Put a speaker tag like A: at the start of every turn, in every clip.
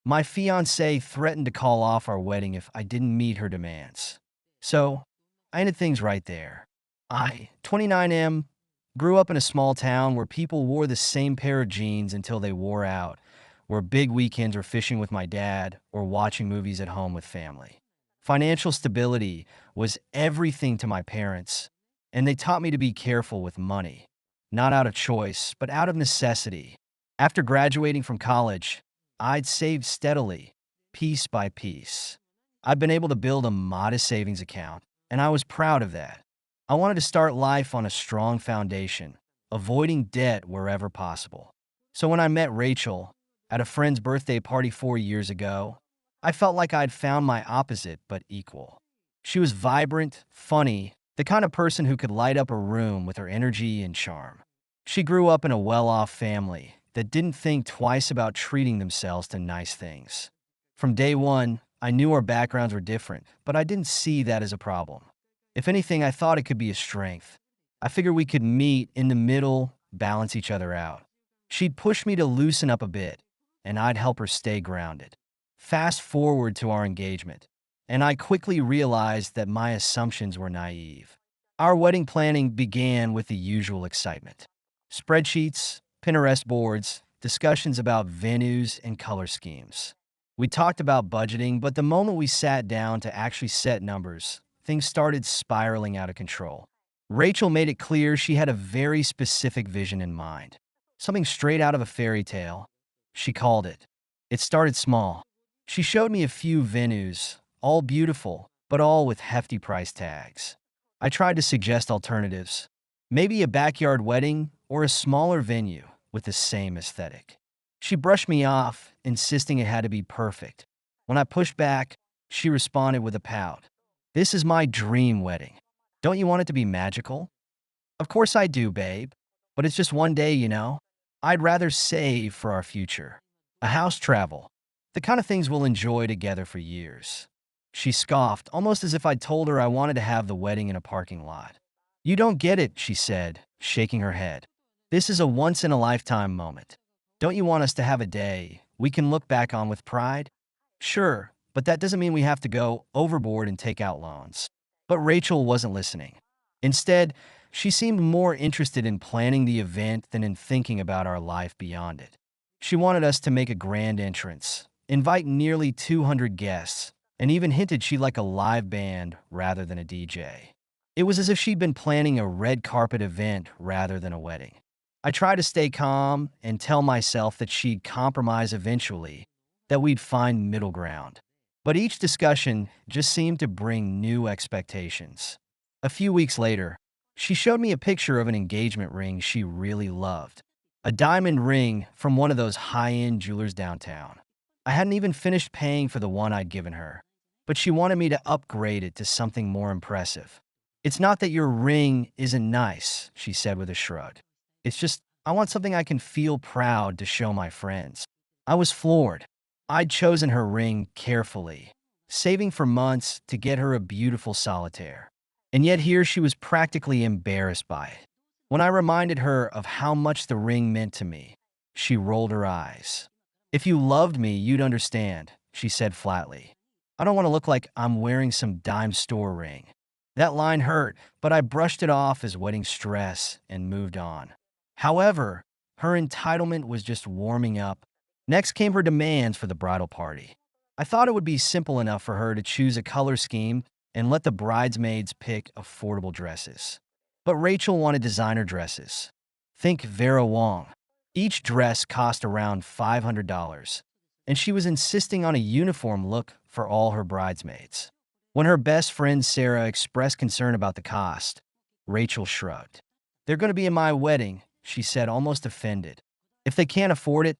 A: My fiancée threatened to call off our wedding if I didn't meet her demands. So, I ended things right there. I, 29M, grew up in a small town where people wore the same pair of jeans until they wore out, where big weekends were fishing with my dad or watching movies at home with family. Financial stability was everything to my parents, and they taught me to be careful with money, not out of choice, but out of necessity. After graduating from college, I'd saved steadily, piece by piece. I'd been able to build a modest savings account, and I was proud of that. I wanted to start life on a strong foundation, avoiding debt wherever possible. So when I met Rachel at a friend's birthday party 4 years ago, I felt like I'd found my opposite but equal. She was vibrant, funny, the kind of person who could light up a room with her energy and charm. She grew up in a well-off family that didn't think twice about treating themselves to nice things. From day one, I knew our backgrounds were different, but I didn't see that as a problem. If anything, I thought it could be a strength. I figured we could meet in the middle, balance each other out. She'd push me to loosen up a bit, and I'd help her stay grounded. Fast forward to our engagement, and I quickly realized that my assumptions were naive. Our wedding planning began with the usual excitement. Spreadsheets, Pinterest boards, discussions about venues and color schemes. We talked about budgeting, but the moment we sat down to actually set numbers, things started spiraling out of control. Rachel made it clear she had a very specific vision in mind. Something straight out of a fairy tale. She called it. It started small. She showed me a few venues, all beautiful, but all with hefty price tags. I tried to suggest alternatives. Maybe a backyard wedding or a smaller venue with the same aesthetic. She brushed me off, insisting it had to be perfect. When I pushed back, she responded with a pout. "This is my dream wedding. Don't you want it to be magical?" "Of course I do, babe. But it's just one day, you know. I'd rather save for our future. A house travel. The kind of things we'll enjoy together for years." She scoffed, almost as if I'd told her I wanted to have the wedding in a parking lot. "You don't get it," she said, shaking her head. "This is a once-in-a-lifetime moment. Don't you want us to have a day we can look back on with pride?" "Sure, but that doesn't mean we have to go overboard and take out loans." But Rachel wasn't listening. Instead, she seemed more interested in planning the event than in thinking about our life beyond it. She wanted us to make a grand entrance, invite nearly 200 guests, and even hinted she'd like a live band rather than a DJ. It was as if she'd been planning a red carpet event rather than a wedding. I tried to stay calm and tell myself that she'd compromise eventually, that we'd find middle ground. But each discussion just seemed to bring new expectations. A few weeks later, she showed me a picture of an engagement ring she really loved. A diamond ring from one of those high-end jewelers downtown. I hadn't even finished paying for the one I'd given her, but she wanted me to upgrade it to something more impressive. "It's not that your ring isn't nice," she said with a shrug. "It's just, I want something I can feel proud to show my friends." I was floored. I'd chosen her ring carefully, saving for months to get her a beautiful solitaire. And yet here she was practically embarrassed by it. When I reminded her of how much the ring meant to me, she rolled her eyes. "If you loved me, you'd understand," she said flatly. "I don't want to look like I'm wearing some dime store ring." That line hurt, but I brushed it off as wedding stress and moved on. However, her entitlement was just warming up. Next came her demands for the bridal party. I thought it would be simple enough for her to choose a color scheme and let the bridesmaids pick affordable dresses. But Rachel wanted designer dresses. Think Vera Wang. Each dress cost around $500, and she was insisting on a uniform look for all her bridesmaids. When her best friend Sarah expressed concern about the cost, Rachel shrugged. "They're going to be in my wedding," she said, almost offended. "If they can't afford it,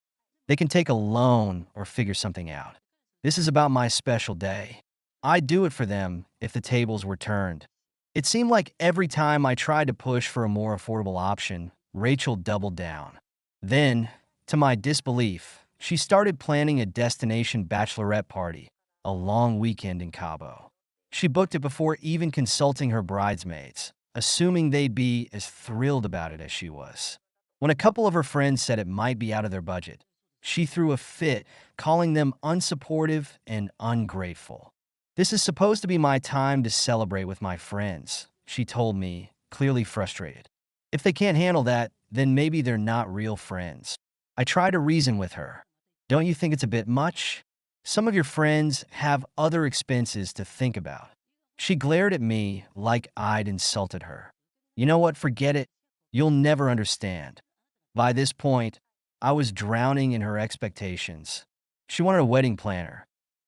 A: they can take a loan or figure something out. This is about my special day. I'd do it for them if the tables were turned." It seemed like every time I tried to push for a more affordable option, Rachel doubled down. Then, to my disbelief, she started planning a destination bachelorette party, a long weekend in Cabo. She booked it before even consulting her bridesmaids, assuming they'd be as thrilled about it as she was. When a couple of her friends said it might be out of their budget, She threw a fit, calling them unsupportive and ungrateful. "This is supposed to be my time to celebrate with my friends," she told me, clearly frustrated. "If they can't handle that, then maybe they're not real friends." I tried to reason with her. "Don't you think it's a bit much? Some of your friends have other expenses to think about." She glared at me like I'd insulted her. "You know what? Forget it. You'll never understand." By this point, I was drowning in her expectations. She wanted a wedding planner,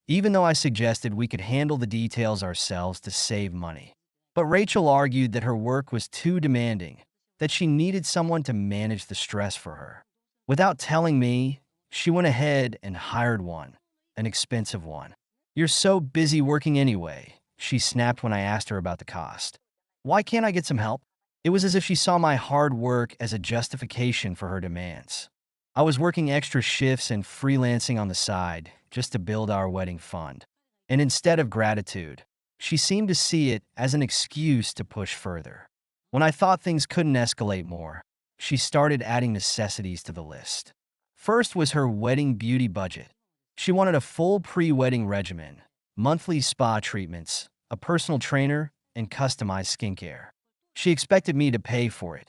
A: even though I suggested we could handle the details ourselves to save money. But Rachel argued that her work was too demanding, that she needed someone to manage the stress for her. Without telling me, she went ahead and hired one, an expensive one. "You're so busy working anyway," she snapped when I asked her about the cost. "Why can't I get some help?" It was as if she saw my hard work as a justification for her demands. I was working extra shifts and freelancing on the side just to build our wedding fund. And instead of gratitude, she seemed to see it as an excuse to push further. When I thought things couldn't escalate more, she started adding necessities to the list. First was her wedding beauty budget. She wanted a full pre-wedding regimen, monthly spa treatments, a personal trainer, and customized skincare. She expected me to pay for it,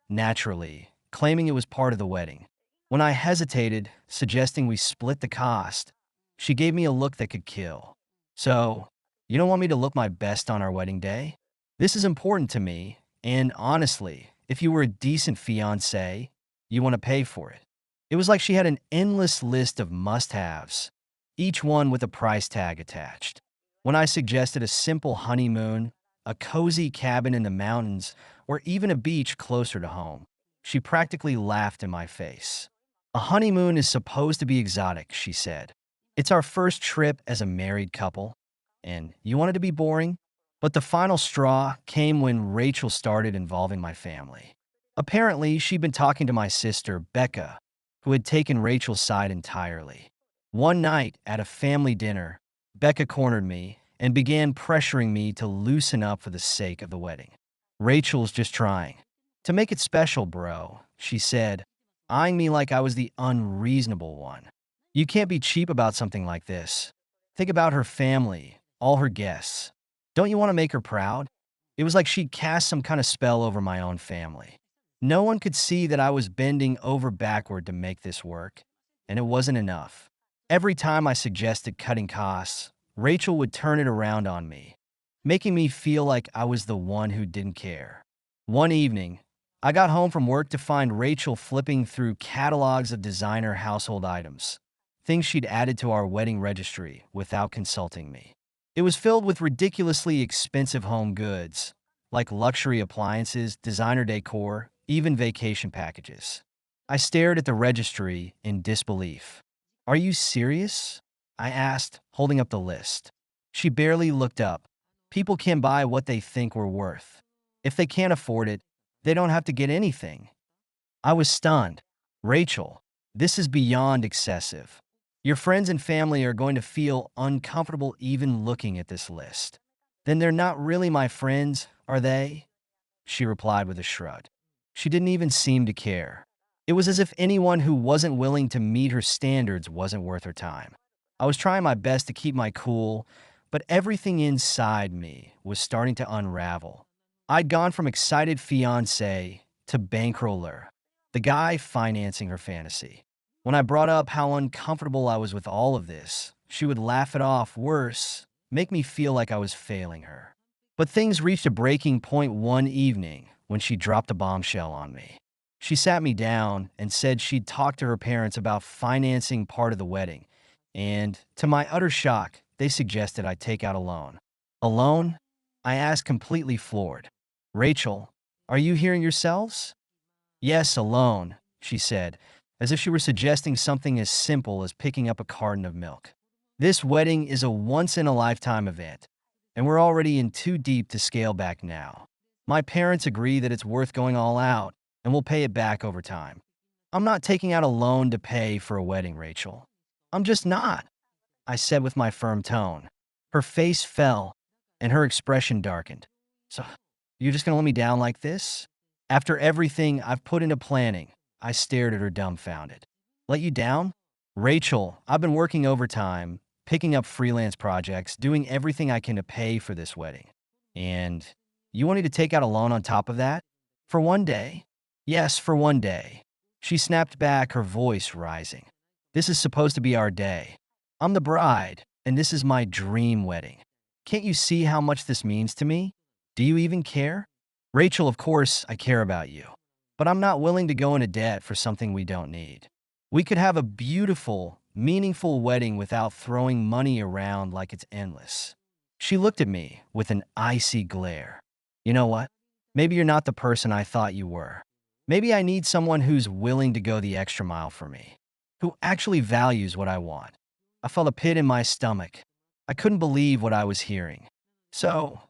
A: naturally, claiming it was part of the wedding. When I hesitated, suggesting we split the cost, she gave me a look that could kill. "So, you don't want me to look my best on our wedding day? This is important to me, and honestly, if you were a decent fiancé, you want to pay for it." It was like she had an endless list of must-haves, each one with a price tag attached. When I suggested a simple honeymoon, a cozy cabin in the mountains, or even a beach closer to home, she practically laughed in my face. "A honeymoon is supposed to be exotic," she said. "It's our first trip as a married couple, and you want it to be boring?" But the final straw came when Rachel started involving my family. Apparently, she'd been talking to my sister, Becca, who had taken Rachel's side entirely. One night at a family dinner, Becca cornered me and began pressuring me to loosen up for the sake of the wedding. "Rachel's just trying to make it special, bro," she said, eyeing me like I was the unreasonable one. "You can't be cheap about something like this. Think about her family, all her guests. Don't you want to make her proud?" It was like she'd cast some kind of spell over my own family. No one could see that I was bending over backward to make this work, and it wasn't enough. Every time I suggested cutting costs, Rachel would turn it around on me, making me feel like I was the one who didn't care. One evening, I got home from work to find Rachel flipping through catalogs of designer household items, things she'd added to our wedding registry without consulting me. It was filled with ridiculously expensive home goods, like luxury appliances, designer decor, even vacation packages. I stared at the registry in disbelief. "Are you serious?" I asked, holding up the list. She barely looked up. "People can buy what they think we're worth. If they can't afford it, they don't have to get anything." I was stunned. "Rachel, this is beyond excessive. Your friends and family are going to feel uncomfortable even looking at this list." "Then they're not really my friends, are they?" she replied with a shrug. She didn't even seem to care. It was as if anyone who wasn't willing to meet her standards wasn't worth her time. I was trying my best to keep my cool, but everything inside me was starting to unravel. I'd gone from excited fiancé to bankroller, the guy financing her fantasy. When I brought up how uncomfortable I was with all of this, she would laugh it off, worse, make me feel like I was failing her. But things reached a breaking point one evening when she dropped a bombshell on me. She sat me down and said she'd talked to her parents about financing part of the wedding, and, to my utter shock, they suggested I take out a loan. "A loan?" I asked, completely floored. "Rachel, are you hearing yourselves?" "Yes, a loan," she said, as if she were suggesting something as simple as picking up a carton of milk. "This wedding is a once-in-a-lifetime event, and we're already in too deep to scale back now. My parents agree that it's worth going all out, and we'll pay it back over time. I'm not taking out a loan to pay for a wedding, Rachel. I'm just not," I said with my firm tone. Her face fell, and her expression darkened. "So, you're just gonna let me down like this? After everything I've put into planning," I stared at her dumbfounded. "Let you down? Rachel, I've been working overtime, picking up freelance projects, doing everything I can to pay for this wedding. And you want me to take out a loan on top of that? For one day? Yes, for one day. She snapped back, her voice rising. This is supposed to be our day. I'm the bride, and this is my dream wedding. Can't you see how much this means to me? Do you even care? Rachel, of course, I care about you. But I'm not willing to go into debt for something we don't need. We could have a beautiful, meaningful wedding without throwing money around like it's endless. She looked at me with an icy glare. You know what? Maybe you're not the person I thought you were. Maybe I need someone who's willing to go the extra mile for me, who actually values what I want. I felt a pit in my stomach. I couldn't believe what I was hearing. So,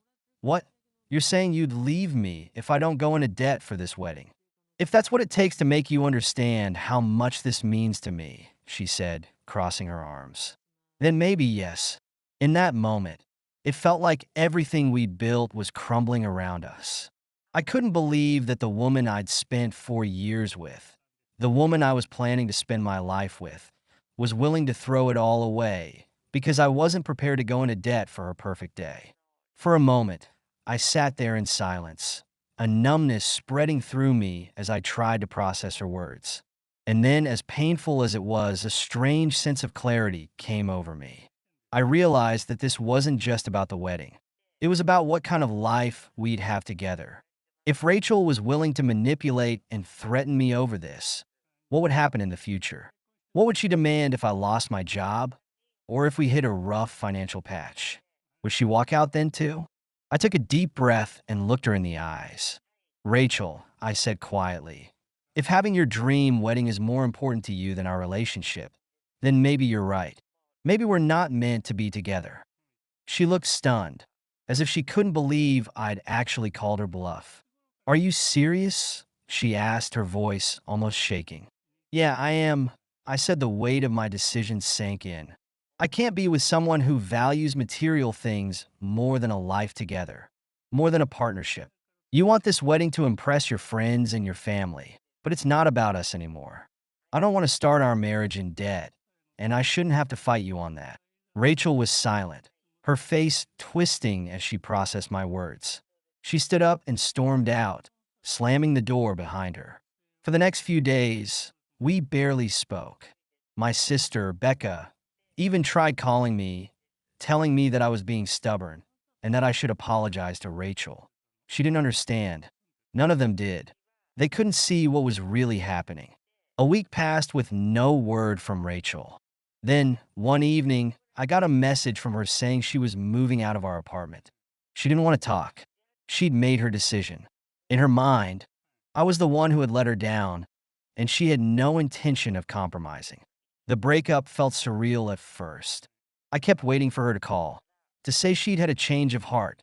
A: what? You're saying you'd leave me if I don't go into debt for this wedding? If that's what it takes to make you understand how much this means to me, she said, crossing her arms, then maybe yes. In that moment, it felt like everything we'd built was crumbling around us. I couldn't believe that the woman I'd spent 4 years with, the woman I was planning to spend my life with, was willing to throw it all away because I wasn't prepared to go into debt for her perfect day. For a moment, I sat there in silence, a numbness spreading through me as I tried to process her words. And then, as painful as it was, a strange sense of clarity came over me. I realized that this wasn't just about the wedding. It was about what kind of life we'd have together. If Rachel was willing to manipulate and threaten me over this, what would happen in the future? What would she demand if I lost my job? Or if we hit a rough financial patch? Would she walk out then too? I took a deep breath and looked her in the eyes. Rachel, I said quietly, if having your dream wedding is more important to you than our relationship, then maybe you're right. Maybe we're not meant to be together. She looked stunned, as if she couldn't believe I'd actually called her bluff. Are you serious? She asked, her voice almost shaking. Yeah, I am. I said, the weight of my decision sank in. I can't be with someone who values material things more than a life together, more than a partnership. You want this wedding to impress your friends and your family, but it's not about us anymore. I don't want to start our marriage in debt, and I shouldn't have to fight you on that. Rachel was silent, her face twisting as she processed my words. She stood up and stormed out, slamming the door behind her. For the next few days, we barely spoke. My sister, Becca, even tried calling me, telling me that I was being stubborn and that I should apologize to Rachel. She didn't understand. None of them did. They couldn't see what was really happening. A week passed with no word from Rachel. Then, one evening, I got a message from her saying she was moving out of our apartment. She didn't want to talk. She'd made her decision. In her mind, I was the one who had let her down, and she had no intention of compromising. The breakup felt surreal at first. I kept waiting for her to call, to say she'd had a change of heart,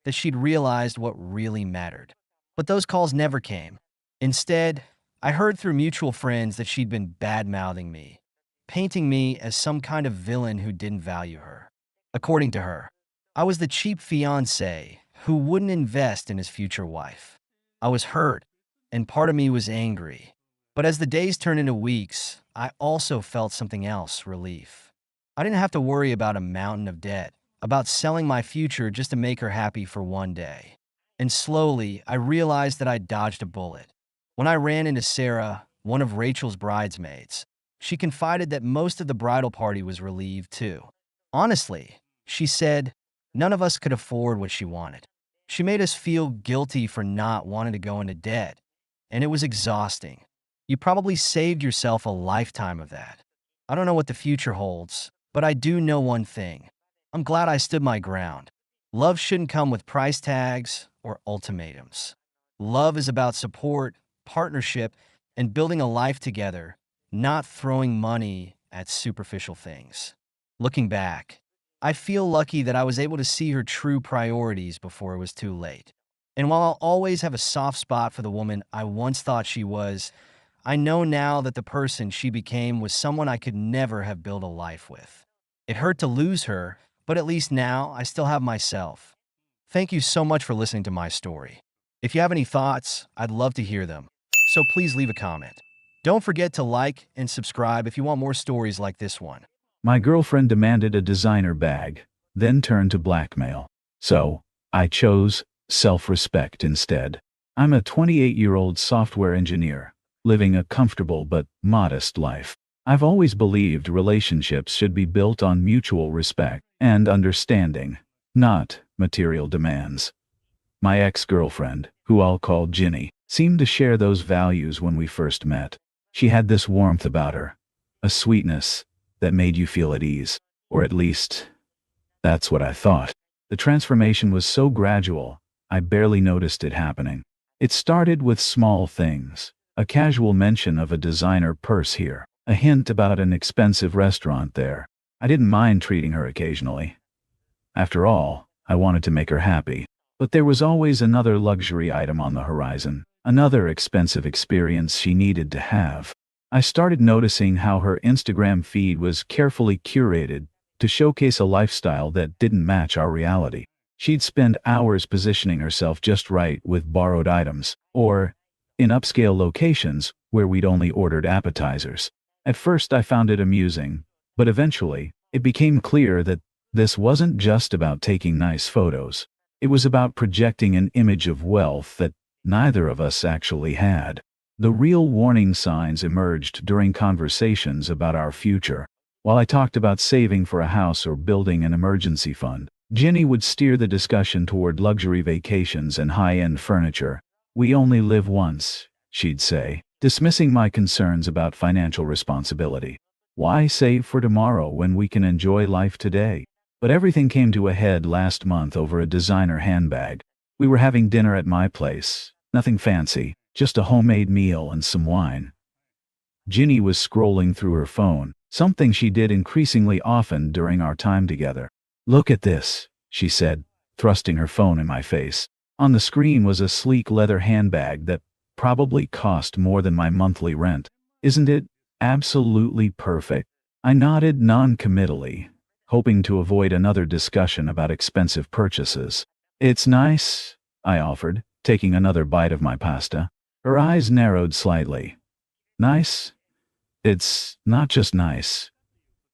A: that she'd realized what really mattered. But those calls never came. Instead, I heard through mutual friends that she'd been bad-mouthing me, painting me as some kind of villain who didn't value her. According to her, I was the cheap fiancé who wouldn't invest in his future wife. I was hurt, and part of me was angry. But as the days turned into weeks, I also felt something else, relief. I didn't have to worry about a mountain of debt, about selling my future just to make her happy for one day. And slowly, I realized that I'd dodged a bullet. When I ran into Sarah, one of Rachel's bridesmaids, she confided that most of the bridal party was relieved too. Honestly, she said, none of us could afford what she wanted. She made us feel guilty for not wanting to go into debt, and it was exhausting. You probably saved yourself a lifetime of that. I don't know what the future holds, but I do know one thing. I'm glad I stood my ground. Love shouldn't come with price tags or ultimatums. Love is about support, partnership, and building a life together, not throwing money at superficial things. Looking back, I feel lucky that I was able to see her true priorities before it was too late. And while I'll always have a soft spot for the woman I once thought she was, I know now that the person she became was someone I could never have built a life with. It hurt to lose her, but at least now I still have myself. Thank you so much for listening to my story. If you have any thoughts, I'd love to hear them. So please leave a comment. Don't forget to like and subscribe if you want more stories like this one.
B: My girlfriend demanded a designer bag, then turned to blackmail. So, I chose self-respect instead. I'm a 28-year-old software engineer, living a comfortable but modest life. I've always believed relationships should be built on mutual respect and understanding, not material demands. My ex-girlfriend, who I'll call Ginny, seemed to share those values when we first met. She had this warmth about her, a sweetness that made you feel at ease, or at least, that's what I thought. The transformation was so gradual, I barely noticed it happening. It started with small things, a casual mention of a designer purse here, a hint about an expensive restaurant there. I didn't mind treating her occasionally. After all, I wanted to make her happy. But there was always another luxury item on the horizon, another expensive experience she needed to have. I started noticing how her Instagram feed was carefully curated to showcase a lifestyle that didn't match our reality. She'd spend hours positioning herself just right with borrowed items, or in upscale locations where we'd only ordered appetizers. At first I found it amusing, but eventually it became clear that this wasn't just about taking nice photos. It was about projecting an image of wealth that neither of us actually had. The real warning signs emerged during conversations about our future. While I talked about saving for a house or building an emergency fund, Ginny would steer the discussion toward luxury vacations and high-end furniture. "We only live once," she'd say, dismissing my concerns about financial responsibility. "Why save for tomorrow when we can enjoy life today?" But everything came to a head last month over a designer handbag. We were having dinner at my place, nothing fancy, just a homemade meal and some wine. Ginny was scrolling through her phone, something she did increasingly often during our time together. "Look at this," she said, thrusting her phone in my face. On the screen was a sleek leather handbag that probably cost more than my monthly rent. "Isn't it absolutely perfect?" I nodded non-committally, hoping to avoid another discussion about expensive purchases. "It's nice," I offered, taking another bite of my pasta. Her eyes narrowed slightly. "Nice? It's not just nice.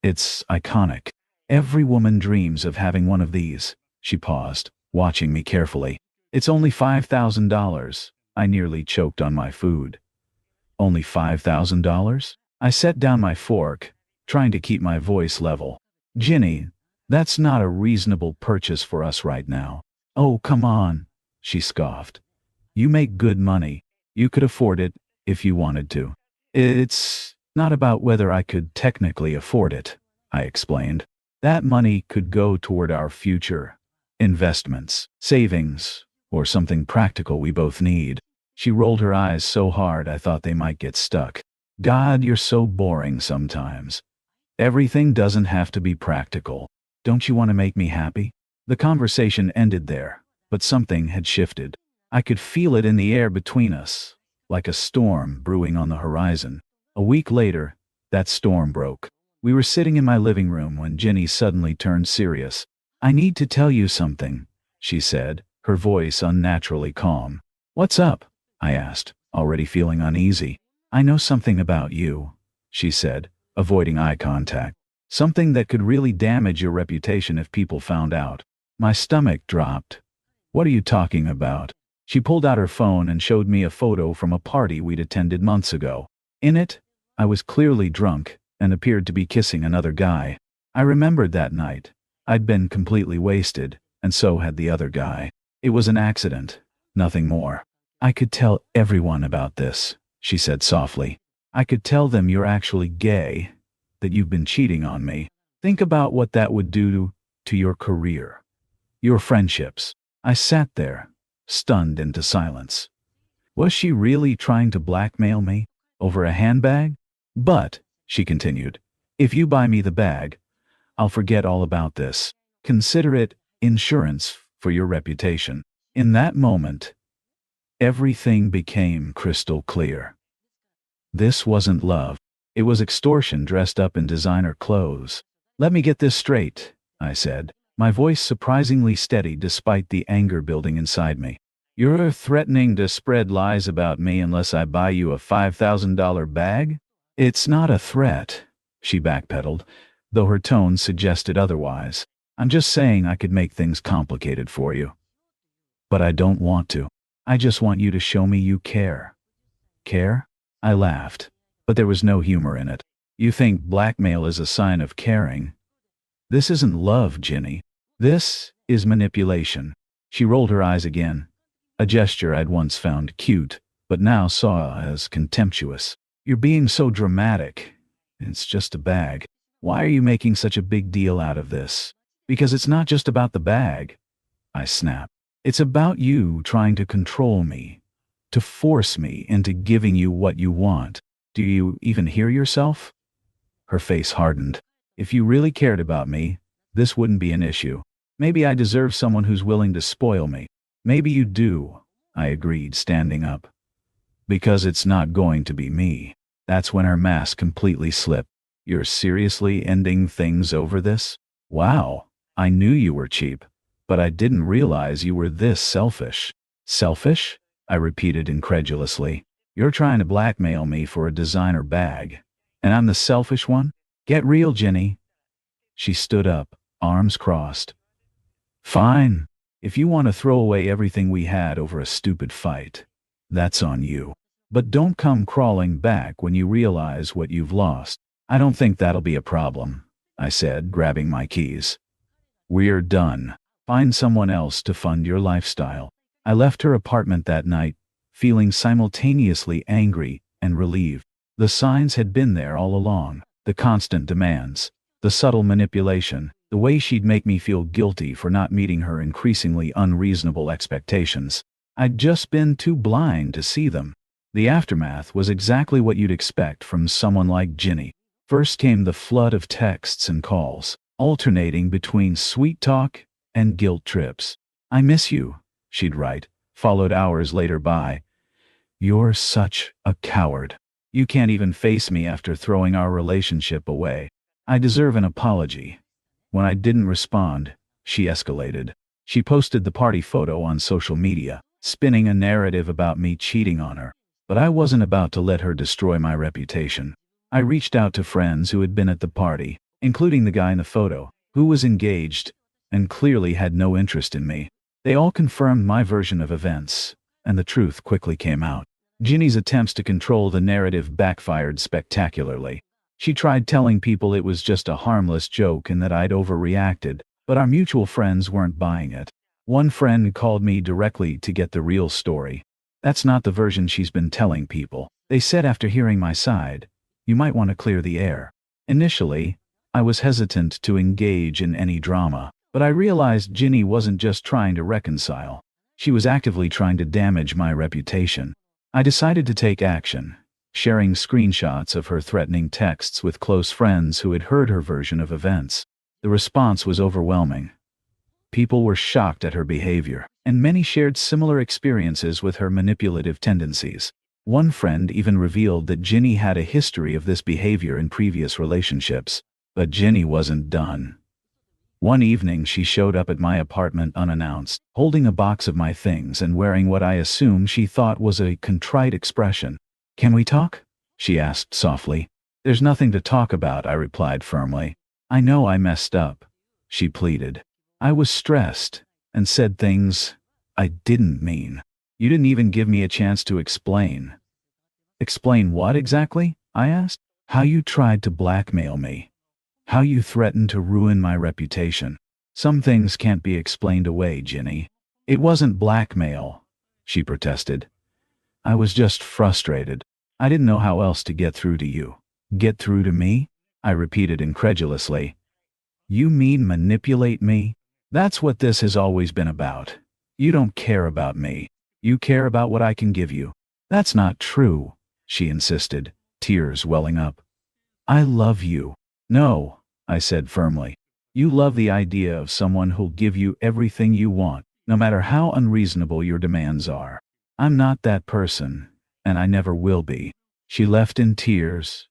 B: It's iconic. Every woman dreams of having one of these." She paused, watching me carefully. "It's only $5,000. I nearly choked on my food. "Only $5,000? I set down my fork, trying to keep my voice level. "Ginny, that's not a reasonable purchase for us right now." "Oh, come on," she scoffed. "You make good money. You could afford it if you wanted to." "It's not about whether I could technically afford it," I explained. "That money could go toward our future, investments, savings, or something practical we both need." She rolled her eyes so hard I thought they might get stuck. "God, you're so boring sometimes. Everything doesn't have to be practical. Don't you want to make me happy?" The conversation ended there, but something had shifted. I could feel it in the air between us, like a storm brewing on the horizon. A week later, that storm broke. We were sitting in my living room when Ginny suddenly turned serious. "I need to tell you something," she said, her voice unnaturally calm. "What's up?" I asked, already feeling uneasy. "I know something about you," she said, avoiding eye contact. "Something that could really damage your reputation if people found out." My stomach dropped. "What are you talking about?" She pulled out her phone and showed me a photo from a party we'd attended months ago. In it, I was clearly drunk and appeared to be kissing another guy. I remembered that night. I'd been completely wasted, and so had the other guy. It was an accident, nothing more. "I could tell everyone about this," she said softly. "I could tell them you're actually gay, that you've been cheating on me. Think about what that would do to your career, your friendships." I sat there, stunned into silence. Was she really trying to blackmail me over a handbag? "But," she continued, "if you buy me the bag, I'll forget all about this. Consider it insurance for your reputation." In that moment, everything became crystal clear. This wasn't love. It was extortion dressed up in designer clothes. "Let me get this straight," I said, my voice surprisingly steady despite the anger building inside me. You're threatening to spread lies about me unless I buy you a $5,000 bag? It's not a threat, she backpedaled, though her tone suggested otherwise. I'm just saying I could make things complicated for you. But I don't want to. I just want you to show me you care. Care? I laughed, but there was no humor in it. You think blackmail is a sign of caring? This isn't love, Ginny. This is manipulation. She rolled her eyes again, a gesture I'd once found cute, but now saw as contemptuous. You're being so dramatic. It's just a bag. Why are you making such a big deal out of this? Because it's not just about the bag, I snapped. It's about you trying to control me, to force me into giving you what you want. Do you even hear yourself? Her face hardened. If you really cared about me, this wouldn't be an issue. Maybe I deserve someone who's willing to spoil me. Maybe you do, I agreed, standing up. Because it's not going to be me. That's when her mask completely slipped. You're seriously ending things over this? Wow, I knew you were cheap, but I didn't realize you were this selfish. Selfish? I repeated incredulously. You're trying to blackmail me for a designer bag. And I'm the selfish one? Get real, Ginny. She stood up, arms crossed. Fine. If you want to throw away everything we had over a stupid fight, that's on you. But don't come crawling back when you realize what you've lost. I don't think that'll be a problem, I said, grabbing my keys. We're done. Find someone else to fund your lifestyle. I left her apartment that night, feeling simultaneously angry and relieved. The signs had been there all along, the constant demands, the subtle manipulation, the way she'd make me feel guilty for not meeting her increasingly unreasonable expectations. I'd just been too blind to see them. The aftermath was exactly what you'd expect from someone like Ginny. First came the flood of texts and calls, alternating between sweet talk and guilt trips. I miss you, she'd write, followed hours later by, you're such a coward. You can't even face me after throwing our relationship away. I deserve an apology. When I didn't respond, she escalated. She posted the party photo on social media, spinning a narrative about me cheating on her. But I wasn't about to let her destroy my reputation. I reached out to friends who had been at the party, including the guy in the photo, who was engaged and clearly had no interest in me. They all confirmed my version of events, and the truth quickly came out. Ginny's attempts to control the narrative backfired spectacularly. She tried telling people it was just a harmless joke and that I'd overreacted, but our mutual friends weren't buying it. One friend called me directly to get the real story. That's not the version she's been telling people. They said after hearing my side, you might want to clear the air. Initially, I was hesitant to engage in any drama, but I realized Ginny wasn't just trying to reconcile. She was actively trying to damage my reputation. I decided to take action, sharing screenshots of her threatening texts with close friends who had heard her version of events. The response was overwhelming. People were shocked at her behavior, and many shared similar experiences with her manipulative tendencies. One friend even revealed that Ginny had a history of this behavior in previous relationships. But Ginny wasn't done. One evening she showed up at my apartment unannounced, holding a box of my things and wearing what I assume she thought was a contrite expression. Can we talk? She asked softly. There's nothing to talk about, I replied firmly. I know I messed up, she pleaded. I was stressed and said things I didn't mean. You didn't even give me a chance to explain. Explain what exactly? I asked. How you tried to blackmail me. How you threatened to ruin my reputation. Some things can't be explained away, Ginny. It wasn't blackmail, she protested. I was just frustrated. I didn't know how else to get through to you. Get through to me? I repeated incredulously. You mean manipulate me? That's what this has always been about. You don't care about me. You care about what I can give you. That's not true, she insisted, tears welling up. I love you. No, I said firmly. You love the idea of someone who'll give you everything you want, no matter how unreasonable your demands are. I'm not that person, and I never will be. She left in tears,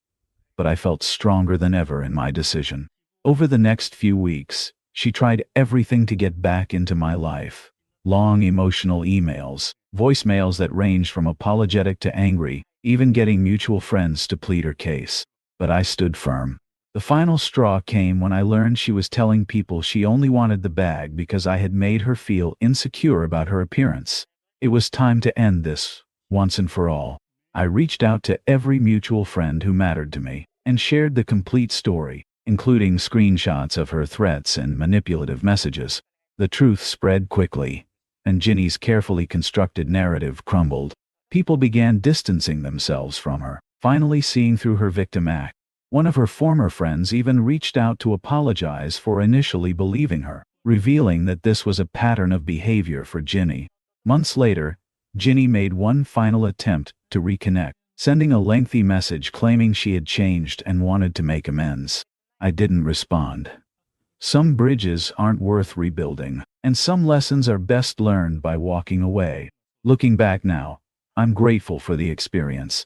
B: but I felt stronger than ever in my decision. Over the next few weeks, she tried everything to get back into my life. Long emotional emails, voicemails that ranged from apologetic to angry, even getting mutual friends to plead her case. But I stood firm. The final straw came when I learned she was telling people she only wanted the bag because I had made her feel insecure about her appearance. It was time to end this, once and for all. I reached out to every mutual friend who mattered to me, and shared the complete story, including screenshots of her threats and manipulative messages. The truth spread quickly, and Ginny's carefully constructed narrative crumbled. People began distancing themselves from her, finally seeing through her victim act. One of her former friends even reached out to apologize for initially believing her, revealing that this was a pattern of behavior for Ginny. Months later, Ginny made one final attempt to reconnect, sending a lengthy message claiming she had changed and wanted to make amends. I didn't respond. Some bridges aren't worth rebuilding, and some lessons are best learned by walking away. Looking back now, I'm grateful for the experience.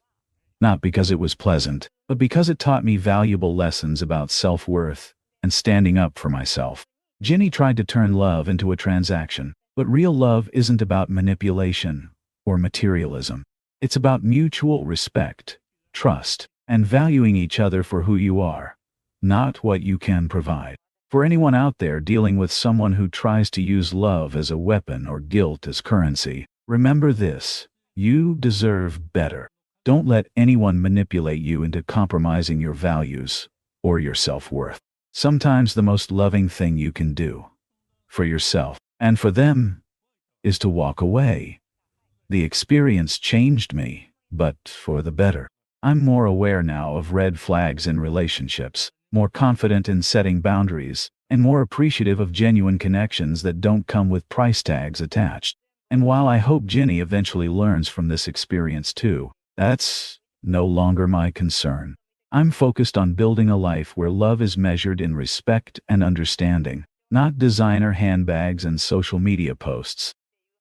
B: Not because it was pleasant, but because it taught me valuable lessons about self-worth and standing up for myself. Ginny tried to turn love into a transaction, but real love isn't about manipulation or materialism. It's about mutual respect, trust, and valuing each other for who you are, not what you can provide. For anyone out there dealing with someone who tries to use love as a weapon or guilt as currency, remember this: you deserve better. Don't let anyone manipulate you into compromising your values or your self-worth. Sometimes the most loving thing you can do for yourself and for them is to walk away. The experience changed me, but for the better. I'm more aware now of red flags in relationships, more confident in setting boundaries, and more appreciative of genuine connections that don't come with price tags attached. And while I hope Ginny eventually learns from this experience too, that's no longer my concern. I'm focused on building a life where love is measured in respect and understanding, not designer handbags and social media posts.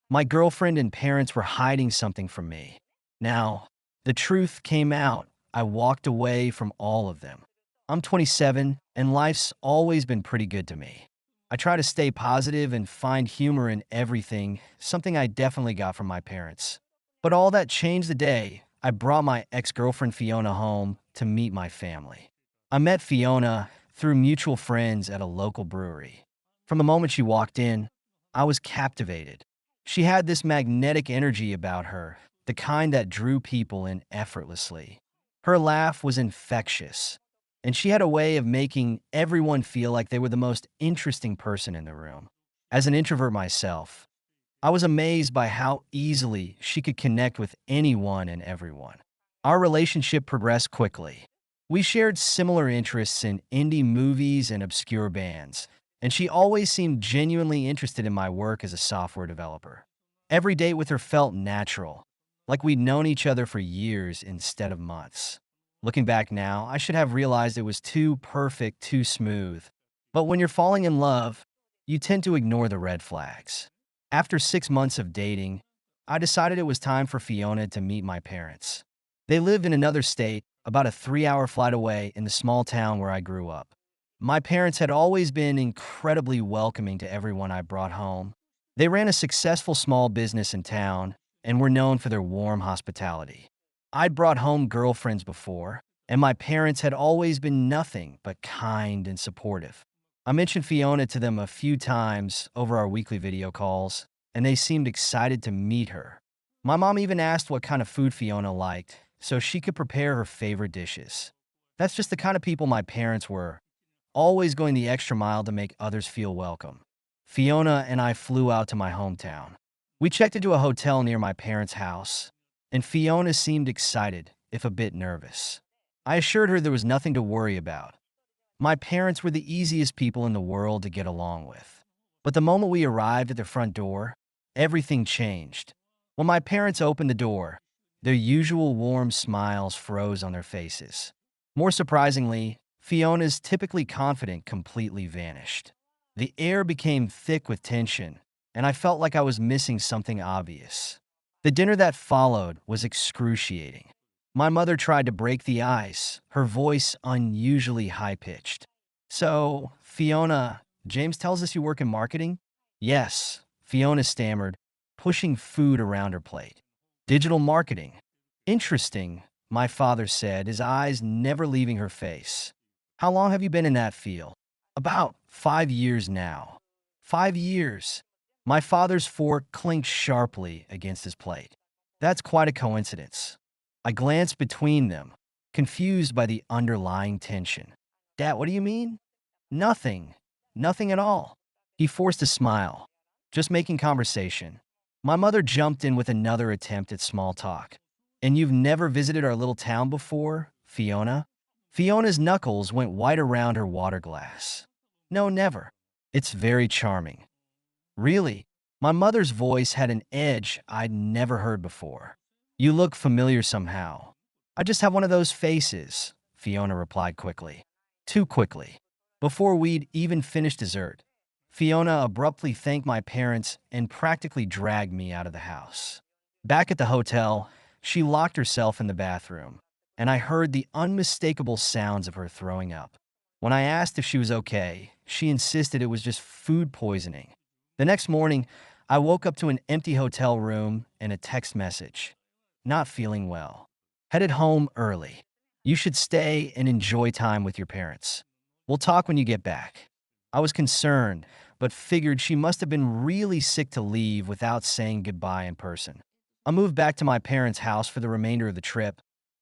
A: My girlfriend and parents were hiding something from me. Now, the truth came out. I walked away from all of them. I'm 27, and life's always been pretty good to me. I try to stay positive and find humor in everything, something I definitely got from my parents. But all that changed the day I brought my ex-girlfriend Fiona home to meet my family. I met Fiona through mutual friends at a local brewery. From the moment she walked in, I was captivated. She had this magnetic energy about her, the kind that drew people in effortlessly. Her laugh was infectious, and she had a way of making everyone feel like they were the most interesting person in the room. As an introvert myself, I was amazed by how easily she could connect with anyone and everyone. Our relationship progressed quickly. We shared similar interests in indie movies and obscure bands, and she always seemed genuinely interested in my work as a software developer. Every date with her felt natural, like we'd known each other for years instead of months. Looking back now, I should have realized it was too perfect, too smooth. But when you're falling in love, you tend to ignore the red flags. After 6 months of dating, I decided it was time for Fiona to meet my parents. They lived in another state, about a 3-hour flight away in the small town where I grew up. My parents had always been incredibly welcoming to everyone I brought home. They ran a successful small business in town and were known for their warm hospitality. I'd brought home girlfriends before, and my parents had always been nothing but kind and supportive. I mentioned Fiona to them a few times over our weekly video calls, and they seemed excited to meet her. My mom even asked what kind of food Fiona liked, so she could prepare her favorite dishes. That's just the kind of people my parents were, always going the extra mile to make others feel welcome. Fiona and I flew out to my hometown. We checked into a hotel near my parents' house, and Fiona seemed excited, if a bit nervous. I assured her there was nothing to worry about. My parents were the easiest people in the world to get along with. But the moment we arrived at the front door, everything changed. When my parents opened the door, their usual warm smiles froze on their faces. More surprisingly, Fiona's typically confident completely vanished. The air became thick with tension, and I felt like I was missing something obvious. The dinner that followed was excruciating. My mother tried to break the ice, her voice unusually high-pitched. So, Fiona, James tells us you work in marketing? Yes, Fiona stammered, pushing food around her plate. Digital marketing. Interesting, my father said, his eyes never leaving her face. How long have you been in that field? About 5 years now. 5 years. My father's fork clinked sharply against his plate. That's quite a coincidence. I glanced between them, confused by the underlying tension. Dad, what do you mean? Nothing. Nothing at all. He forced a smile. Just making conversation. My mother jumped in with another attempt at small talk. And you've never visited our little town before, Fiona? Fiona's knuckles went white around her water glass. No, never. It's very charming. Really? My mother's voice had an edge I'd never heard before. You look familiar somehow. I just have one of those faces, Fiona replied quickly. Too quickly. Before we'd even finished dessert, Fiona abruptly thanked my parents and practically dragged me out of the house. Back at the hotel, she locked herself in the bathroom, and I heard the unmistakable sounds of her throwing up. When I asked if she was okay, she insisted it was just food poisoning. The next morning, I woke up to an empty hotel room and a text message. Not feeling well. Headed home early. You should stay and enjoy time with your parents. We'll talk when you get back. I was concerned, but figured she must have been really sick to leave without saying goodbye in person. I moved back to my parents' house for the remainder of the trip,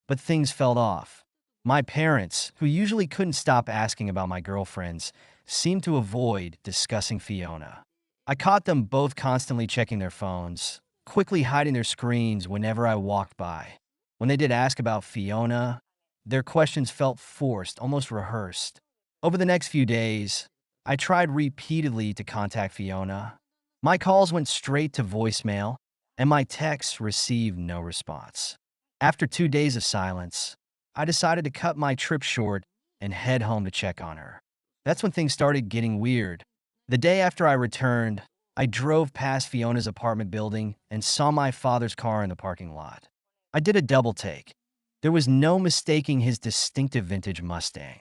A: but things fell off. My parents, who usually couldn't stop asking about my girlfriends, seemed to avoid discussing Fiona. I caught them both constantly checking their phones, quickly hiding their screens whenever I walked by. When they did ask about Fiona, their questions felt forced, almost rehearsed. Over the next few days, I tried repeatedly to contact Fiona. My calls went straight to voicemail, and my texts received no response. After 2 days of silence, I decided to cut my trip short and head home to check on her. That's when things started getting weird. The day after I returned, I drove past Fiona's apartment building and saw my father's car in the parking lot. I did a double take. There was no mistaking his distinctive vintage Mustang.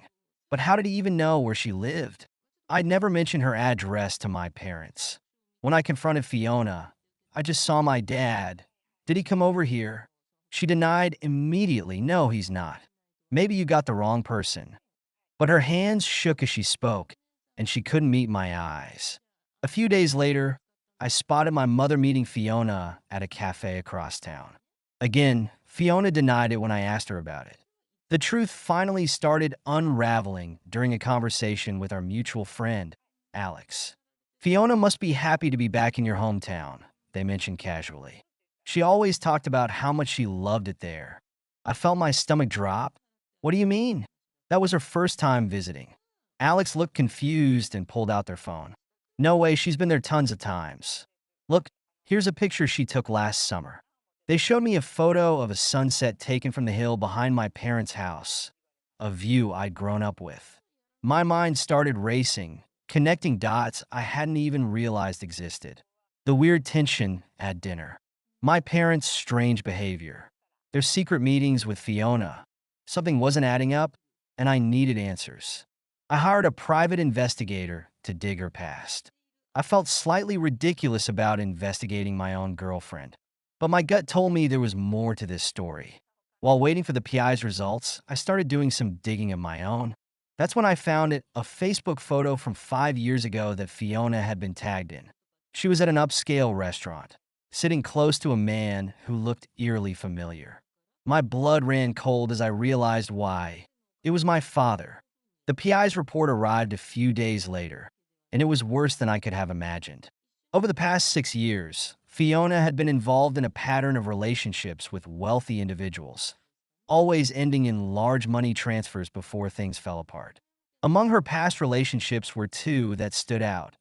A: But how did he even know where she lived? I'd never mentioned her address to my parents. When I confronted Fiona, I just saw my dad. Did he come over here? She denied immediately, no, he's not. Maybe you got the wrong person. But her hands shook as she spoke, and she couldn't meet my eyes. A few days later, I spotted my mother meeting Fiona at a cafe across town. Again, Fiona denied it when I asked her about it. The truth finally started unraveling during a conversation with our mutual friend, Alex. Fiona must be happy to be back in your hometown, they mentioned casually. She always talked about how much she loved it there. I felt my stomach drop. What do you mean? That was her first time visiting. Alex looked confused and pulled out their phone. No way, she's been there tons of times. Look, here's a picture she took last summer. They showed me a photo of a sunset taken from the hill behind my parents' house, a view I'd grown up with. My mind started racing, connecting dots I hadn't even realized existed. The weird tension at dinner. My parents' strange behavior. Their secret meetings with Fiona. Something wasn't adding up, and I needed answers. I hired a private investigator to dig her past. I felt slightly ridiculous about investigating my own girlfriend, but my gut told me there was more to this story. While waiting for the PI's results, I started doing some digging of my own. That's when I found a Facebook photo from 5 years ago that Fiona had been tagged in. She was at an upscale restaurant, sitting close to a man who looked eerily familiar. My blood ran cold as I realized why. It was my father. The PI's report arrived a few days later, and it was worse than I could have imagined. Over the past 6 years, Fiona had been involved in a pattern of relationships with wealthy individuals, always ending in large money transfers before things fell apart. Among her past relationships were two that stood out: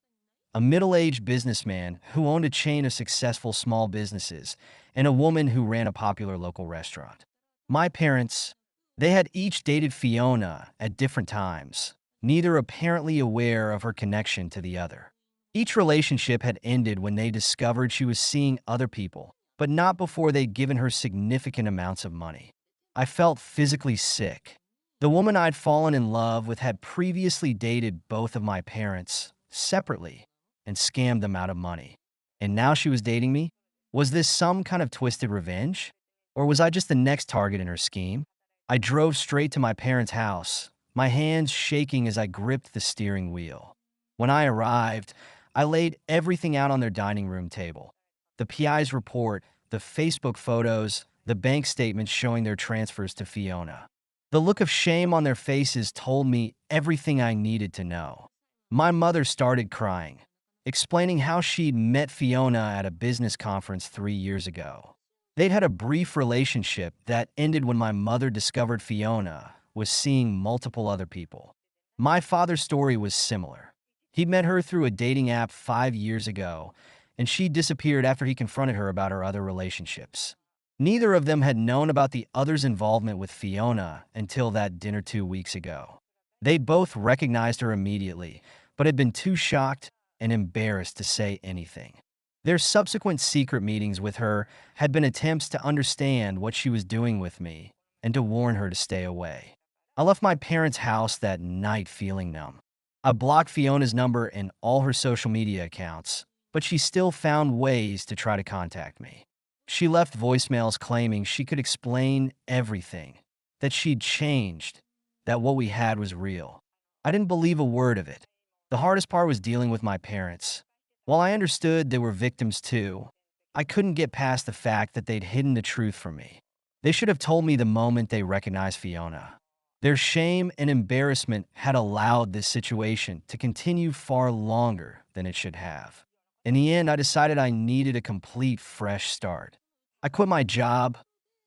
A: a middle-aged businessman who owned a chain of successful small businesses, and a woman who ran a popular local restaurant. My parents, they had each dated Fiona at different times, neither apparently aware of her connection to the other. Each relationship had ended when they discovered she was seeing other people, but not before they'd given her significant amounts of money. I felt physically sick. The woman I'd fallen in love with had previously dated both of my parents, separately, and scammed them out of money. and now she was dating me? Was this some kind of twisted revenge? Or was I just the next target in her scheme? I drove straight to my parents' house, my hands shaking as I gripped the steering wheel. When I arrived, I laid everything out on their dining room table. The PI's report, the Facebook photos, the bank statements showing their transfers to Fiona. The look of shame on their faces told me everything I needed to know. My mother started crying, explaining how she'd met Fiona at a business conference 3 years ago. They'd had a brief relationship that ended when my mother discovered Fiona was seeing multiple other people. My father's story was similar. He met her through a dating app 5 years ago, and she disappeared after he confronted her about her other relationships. Neither of them had known about the other's involvement with Fiona until that dinner 2 weeks ago. They both recognized her immediately, but had been too shocked and embarrassed to say anything. Their subsequent secret meetings with her had been attempts to understand what she was doing with me and to warn her to stay away. I left my parents' house that night feeling numb. I blocked Fiona's number and all her social media accounts, but she still found ways to try to contact me. She left voicemails claiming she could explain everything, that she'd changed, that what we had was real. I didn't believe a word of it. The hardest part was dealing with my parents. While I understood they were victims too, I couldn't get past the fact that they'd hidden the truth from me. They should have told me the moment they recognized Fiona. Their shame and embarrassment had allowed this situation to continue far longer than it should have. In the end, I decided I needed a complete fresh start. I quit my job,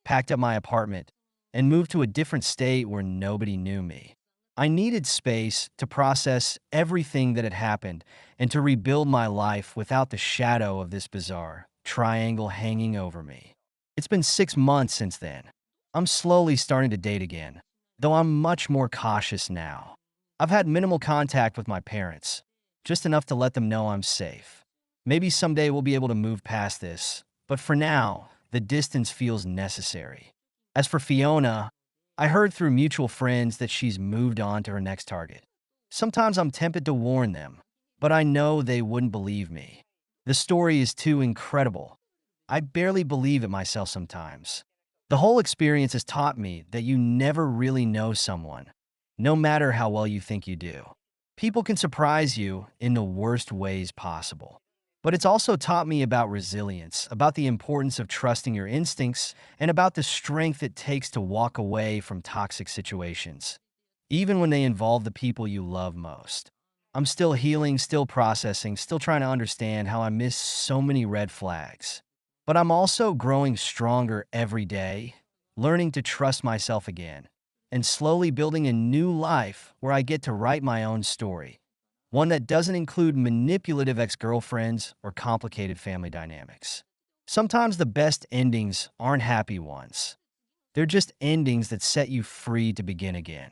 A: packed up my apartment, and moved to a different state where nobody knew me. I needed space to process everything that had happened and to rebuild my life without the shadow of this bizarre triangle hanging over me. It's been 6 months since then. I'm slowly starting to date again, though I'm much more cautious now. I've had minimal contact with my parents, just enough to let them know I'm safe. Maybe someday we'll be able to move past this, but for now, the distance feels necessary. As for Fiona, I heard through mutual friends that she's moved on to her next target. Sometimes I'm tempted to warn them, but I know they wouldn't believe me. The story is too incredible. I barely believe it myself sometimes. The whole experience has taught me that you never really know someone, no matter how well you think you do. People can surprise you in the worst ways possible. But it's also taught me about resilience, about the importance of trusting your instincts, and about the strength it takes to walk away from toxic situations, even when they involve the people you love most. I'm still healing, still processing, still trying to understand how I missed so many red flags. But I'm also growing stronger every day, learning to trust myself again, and slowly building a new life where I get to write my own story, one that doesn't include manipulative ex-girlfriends or complicated family dynamics. Sometimes the best endings aren't happy ones. They're just endings that set you free to begin again.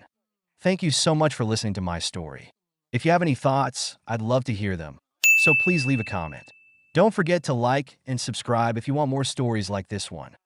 A: Thank you so much for listening to my story. If you have any thoughts, I'd love to hear them. So please leave a comment. Don't forget to like and subscribe if you want more stories like this one.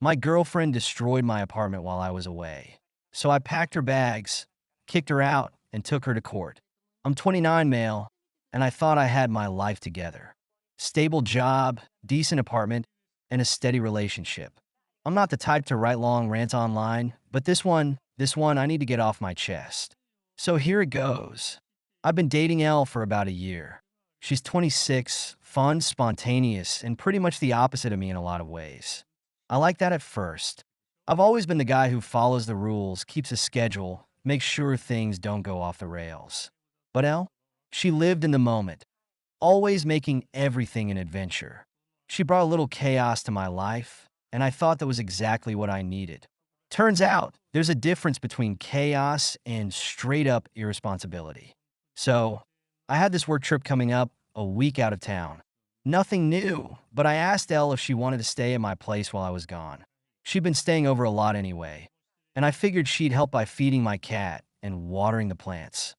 A: My girlfriend destroyed my apartment while I was away. So I packed her bags, kicked her out, and took her to court. I'm 29 male, and I thought I had my life together. Stable job, decent apartment, and a steady relationship. I'm not the type to write long rants online, but this one I need to get off my chest. So here it goes. I've been dating Elle for about a year. She's 26, fun, spontaneous, and pretty much the opposite of me in a lot of ways. I like that at first. I've always been the guy who follows the rules, keeps a schedule, makes sure things don't go off the rails. But Elle, she lived in the moment, always making everything an adventure. She brought a little chaos to my life, and I thought that was exactly what I needed. Turns out, there's a difference between chaos and straight-up irresponsibility. So, I had this work trip coming up, a week out of town. Nothing new, but I asked Elle if she wanted to stay at my place while I was gone. She'd been staying over a lot anyway, and I figured she'd help by feeding my cat and watering the plants.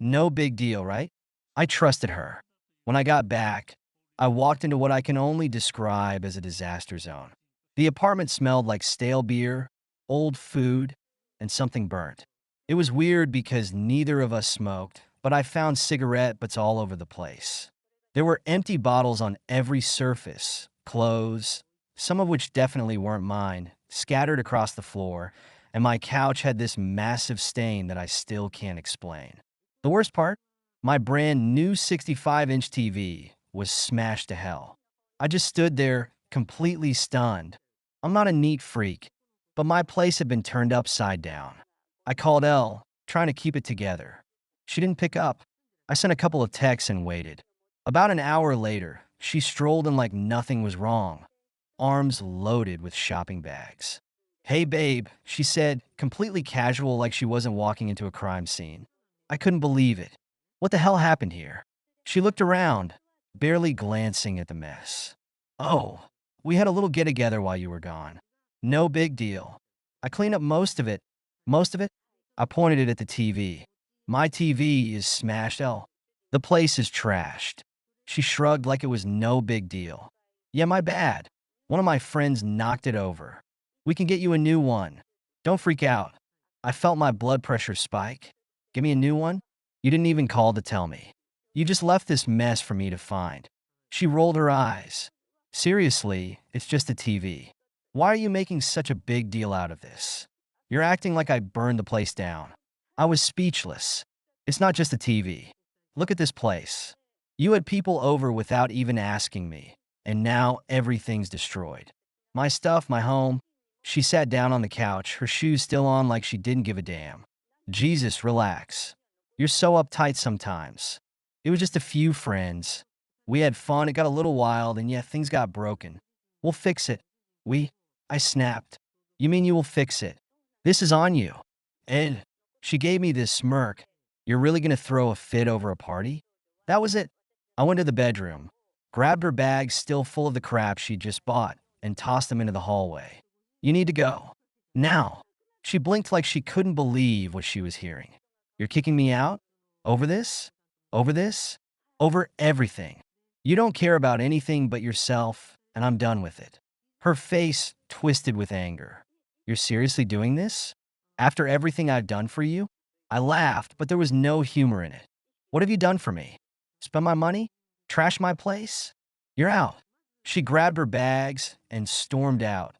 A: No big deal, right? I trusted her. When I got back, I walked into what I can only describe as a disaster zone. The apartment smelled like stale beer, old food, and something burnt. It was weird because neither of us smoked, but I found cigarette butts all over the place. There were empty bottles on every surface, clothes, some of which definitely weren't mine, scattered across the floor, and my couch had this massive stain that I still can't explain. The worst part? My brand new 65-inch TV was smashed to hell. I just stood there, completely stunned. I'm not a neat freak, but my place had been turned upside down. I called Elle, trying to keep it together. She didn't pick up. I sent a couple of texts and waited. About an hour later, she strolled in like nothing was wrong, arms loaded with shopping bags. "Hey, babe," she said, completely casual like she wasn't walking into a crime scene. I couldn't believe it. What the hell happened here? She looked around, barely glancing at the mess. "Oh, we had a little get-together while you were gone. No big deal. I cleaned up most of it." "Most of it?" I pointed it at the TV. "My TV is smashed. Oh, the place is trashed." She shrugged like it was no big deal. "Yeah, my bad. One of my friends knocked it over. We can get you a new one. Don't freak out." I felt my blood pressure spike. "Give me a new one? You didn't even call to tell me. You just left this mess for me to find." She rolled her eyes. "Seriously, it's just a TV. Why are you making such a big deal out of this? You're acting like I burned the place down." I was speechless. "It's not just a TV. Look at this place. You had people over without even asking me, and now everything's destroyed. My stuff, my home." She sat down on the couch, her shoes still on like she didn't give a damn. "Jesus, relax. You're so uptight sometimes. It was just a few friends. We had fun, it got a little wild, and yeah, things got broken. We'll fix it." "We?" I snapped. "You mean you will fix it? This is on you." "Ed." She gave me this smirk. "You're really gonna throw a fit over a party?" That was it. I went to the bedroom, grabbed her bag still full of the crap she'd just bought, and tossed them into the hallway. "You need to go. Now." She blinked like she couldn't believe what she was hearing. "You're kicking me out? Over this? Over this? Over everything. You don't care about anything but yourself, and I'm done with it." Her face twisted with anger. "You're seriously doing this? After everything I've done for you?" I laughed, but there was no humor in it. "What have you done for me? Spend my money? Trash my place? You're out." She grabbed her bags and stormed out,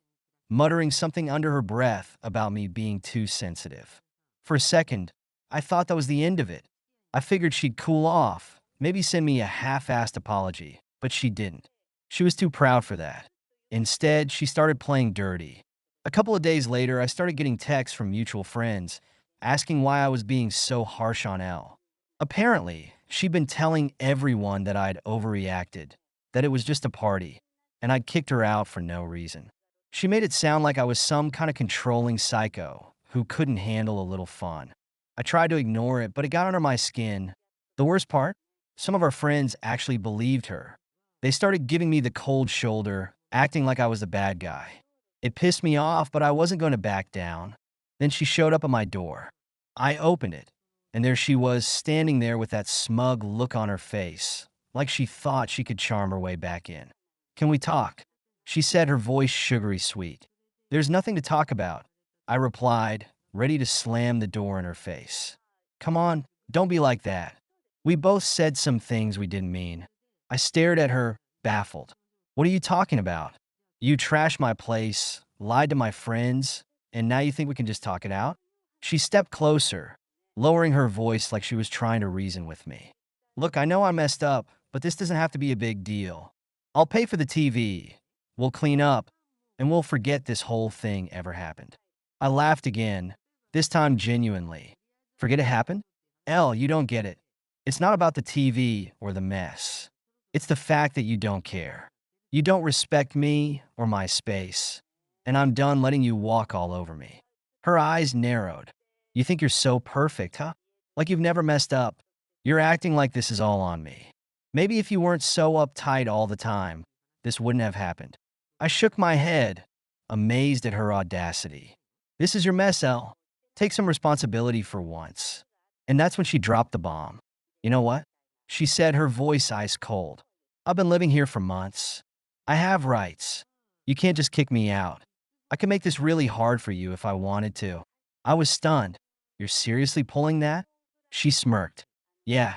A: muttering something under her breath about me being too sensitive. For a second, I thought that was the end of it. I figured she'd cool off, maybe send me a half-assed apology, but she didn't. She was too proud for that. Instead, she started playing dirty. A couple of days later, I started getting texts from mutual friends asking why I was being so harsh on Elle. Apparently, she'd been telling everyone that I'd overreacted, that it was just a party, and I'd kicked her out for no reason. She made it sound like I was some kind of controlling psycho who couldn't handle a little fun. I tried to ignore it, but it got under my skin. The worst part? Some of our friends actually believed her. They started giving me the cold shoulder, acting like I was the bad guy. It pissed me off, but I wasn't going to back down. Then she showed up at my door. I opened it, and there she was, standing there with that smug look on her face, like she thought she could charm her way back in. "Can we talk?" she said, her voice sugary sweet. "There's nothing to talk about," I replied, ready to slam the door in her face. "Come on, don't be like that. We both said some things we didn't mean." I stared at her, baffled. "What are you talking about? You trashed my place, lied to my friends, and now you think we can just talk it out?" She stepped closer, lowering her voice like she was trying to reason with me. "Look, I know I messed up, but this doesn't have to be a big deal. I'll pay for the TV. We'll clean up, and we'll forget this whole thing ever happened." I laughed again, this time genuinely. "Forget it happened? Elle, you don't get it. It's not about the TV or the mess. It's the fact that you don't care. You don't respect me or my space, and I'm done letting you walk all over me." Her eyes narrowed. "You think you're so perfect, huh? Like you've never messed up. You're acting like this is all on me. Maybe if you weren't so uptight all the time, this wouldn't have happened." I shook my head, amazed at her audacity. "This is your mess, Elle. Take some responsibility for once." And that's when she dropped the bomb. "You know what?" she said, her voice ice cold. "I've been living here for months. I have rights. You can't just kick me out. I could make this really hard for you if I wanted to." I was stunned. "You're seriously pulling that?" She smirked. "Yeah,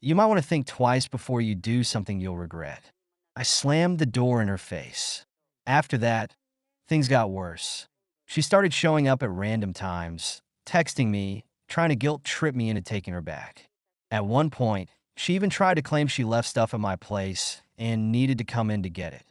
A: You might want to think twice before you do something you'll regret. I slammed the door in her face. After that, things got worse. She started showing up at random times, texting me, trying to guilt trip me into taking her back. At one point, she even tried to claim she left stuff at my place and needed to come in to get it.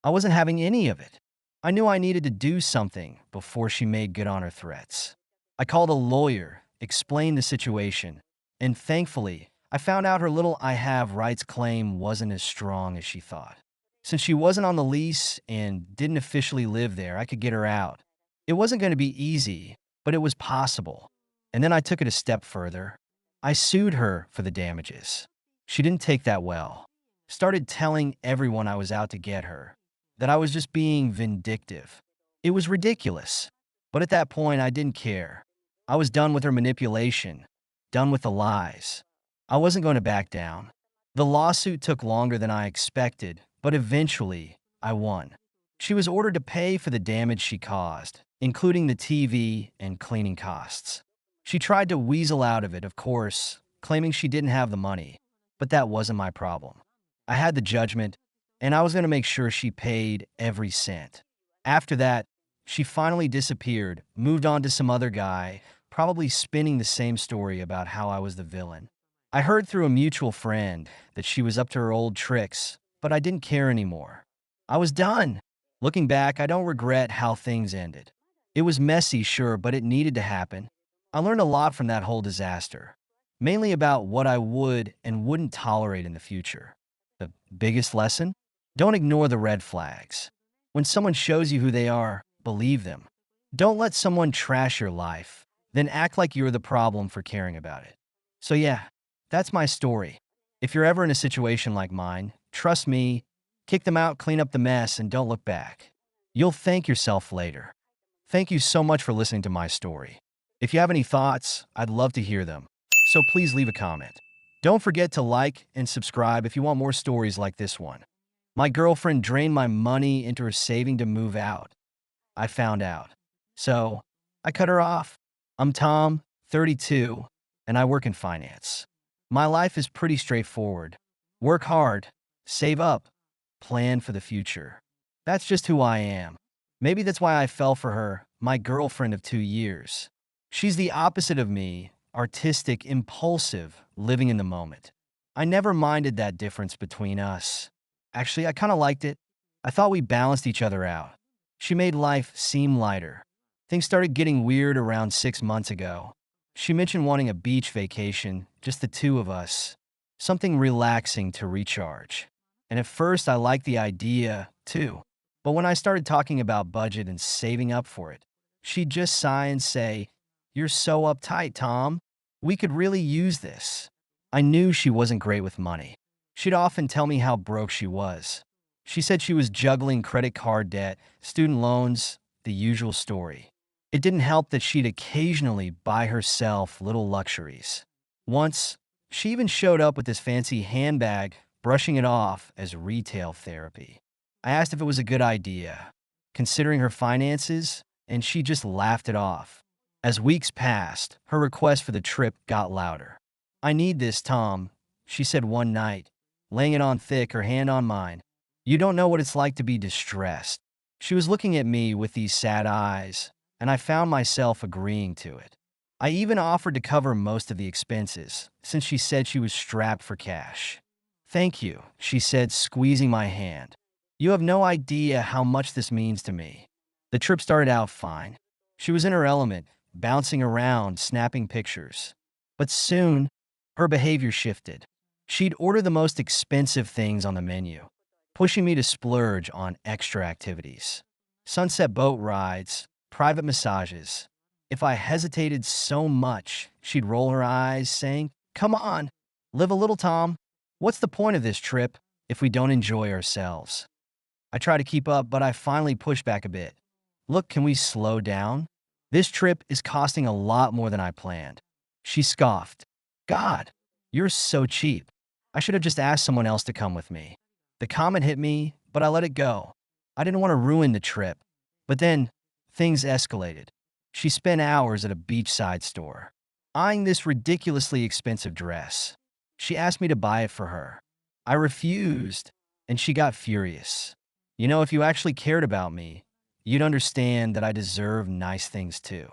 A: I wasn't having any of it. I knew I needed to do something before she made good on her threats. I called a lawyer, explained the situation, and thankfully, I found out her little I have rights claim wasn't as strong as she thought. Since she wasn't on the lease and didn't officially live there, I could get her out. It wasn't going to be easy, but it was possible. And then I took it a step further. I sued her for the damages. She didn't take that well. Started telling everyone I was out to get her, that I was just being vindictive. It was ridiculous. But at that point, I didn't care. I was done with her manipulation, done with the lies. I wasn't going to back down. The lawsuit took longer than I expected, but eventually, I won. She was ordered to pay for the damage she caused, including the TV and cleaning costs. She tried to weasel out of it, of course, claiming she didn't have the money, but that wasn't my problem. I had the judgment, and I was going to make sure she paid every cent. After that, she finally disappeared, moved on to some other guy, probably spinning the same story about how I was the villain. I heard through a mutual friend that she was up to her old tricks, but I didn't care anymore. I was done. Looking back, I don't regret how things ended. It was messy, sure, but it needed to happen. I learned a lot from that whole disaster, mainly about what I would and wouldn't tolerate in the future. The biggest lesson? Don't ignore the red flags. When someone shows you who they are, believe them. Don't let someone trash your life, then act like you're the problem for caring about it. So yeah, that's my story. If you're ever in a situation like mine, trust me, kick them out, clean up the mess, and don't look back. You'll thank yourself later. Thank you so much for listening to my story. If you have any thoughts, I'd love to hear them. So please leave a comment. Don't forget to like and subscribe if you want more stories like this one. My girlfriend drained my money into her saving to move out. I found out. So, I cut her off. I'm Tom, 32, and I work in finance. My life is pretty straightforward. Work hard, save up, plan for the future. That's just who I am. Maybe that's why I fell for her, my girlfriend of 2 years. She's the opposite of me, artistic, impulsive, living in the moment. I never minded that difference between us. Actually, I kind of liked it. I thought we balanced each other out. She made life seem lighter. Things started getting weird around 6 months ago. She mentioned wanting a beach vacation, just the two of us. Something relaxing to recharge. And at first, I liked the idea, too. But when I started talking about budget and saving up for it, she'd just sigh and say, "You're so uptight, Tom. We could really use this." I knew she wasn't great with money. She'd often tell me how broke she was. She said she was juggling credit card debt, student loans, the usual story. It didn't help that she'd occasionally buy herself little luxuries. Once, she even showed up with this fancy handbag, brushing it off as retail therapy. I asked if it was a good idea, considering her finances, and she just laughed it off. As weeks passed, her request for the trip got louder. "I need this, Tom," she said one night, laying it on thick, her hand on mine. "You don't know what it's like to be distressed." She was looking at me with these sad eyes, and I found myself agreeing to it. I even offered to cover most of the expenses, since she said she was strapped for cash. "Thank you," she said, squeezing my hand. "You have no idea how much this means to me." The trip started out fine. She was in her element, bouncing around, snapping pictures. But soon, her behavior shifted. She'd order the most expensive things on the menu, pushing me to splurge on extra activities. Sunset boat rides, private massages. If I hesitated so much, she'd roll her eyes, saying, "Come on, live a little, Tom. What's the point of this trip if we don't enjoy ourselves?" I tried to keep up, but I finally pushed back a bit. "Look, can we slow down? This trip is costing a lot more than I planned." She scoffed. "God, you're so cheap. I should have just asked someone else to come with me." The comment hit me, but I let it go. I didn't want to ruin the trip. But then, things escalated. She spent hours at a beachside store, eyeing this ridiculously expensive dress. She asked me to buy it for her. I refused, and she got furious. You know, if you actually cared about me, you'd understand that I deserve nice things too.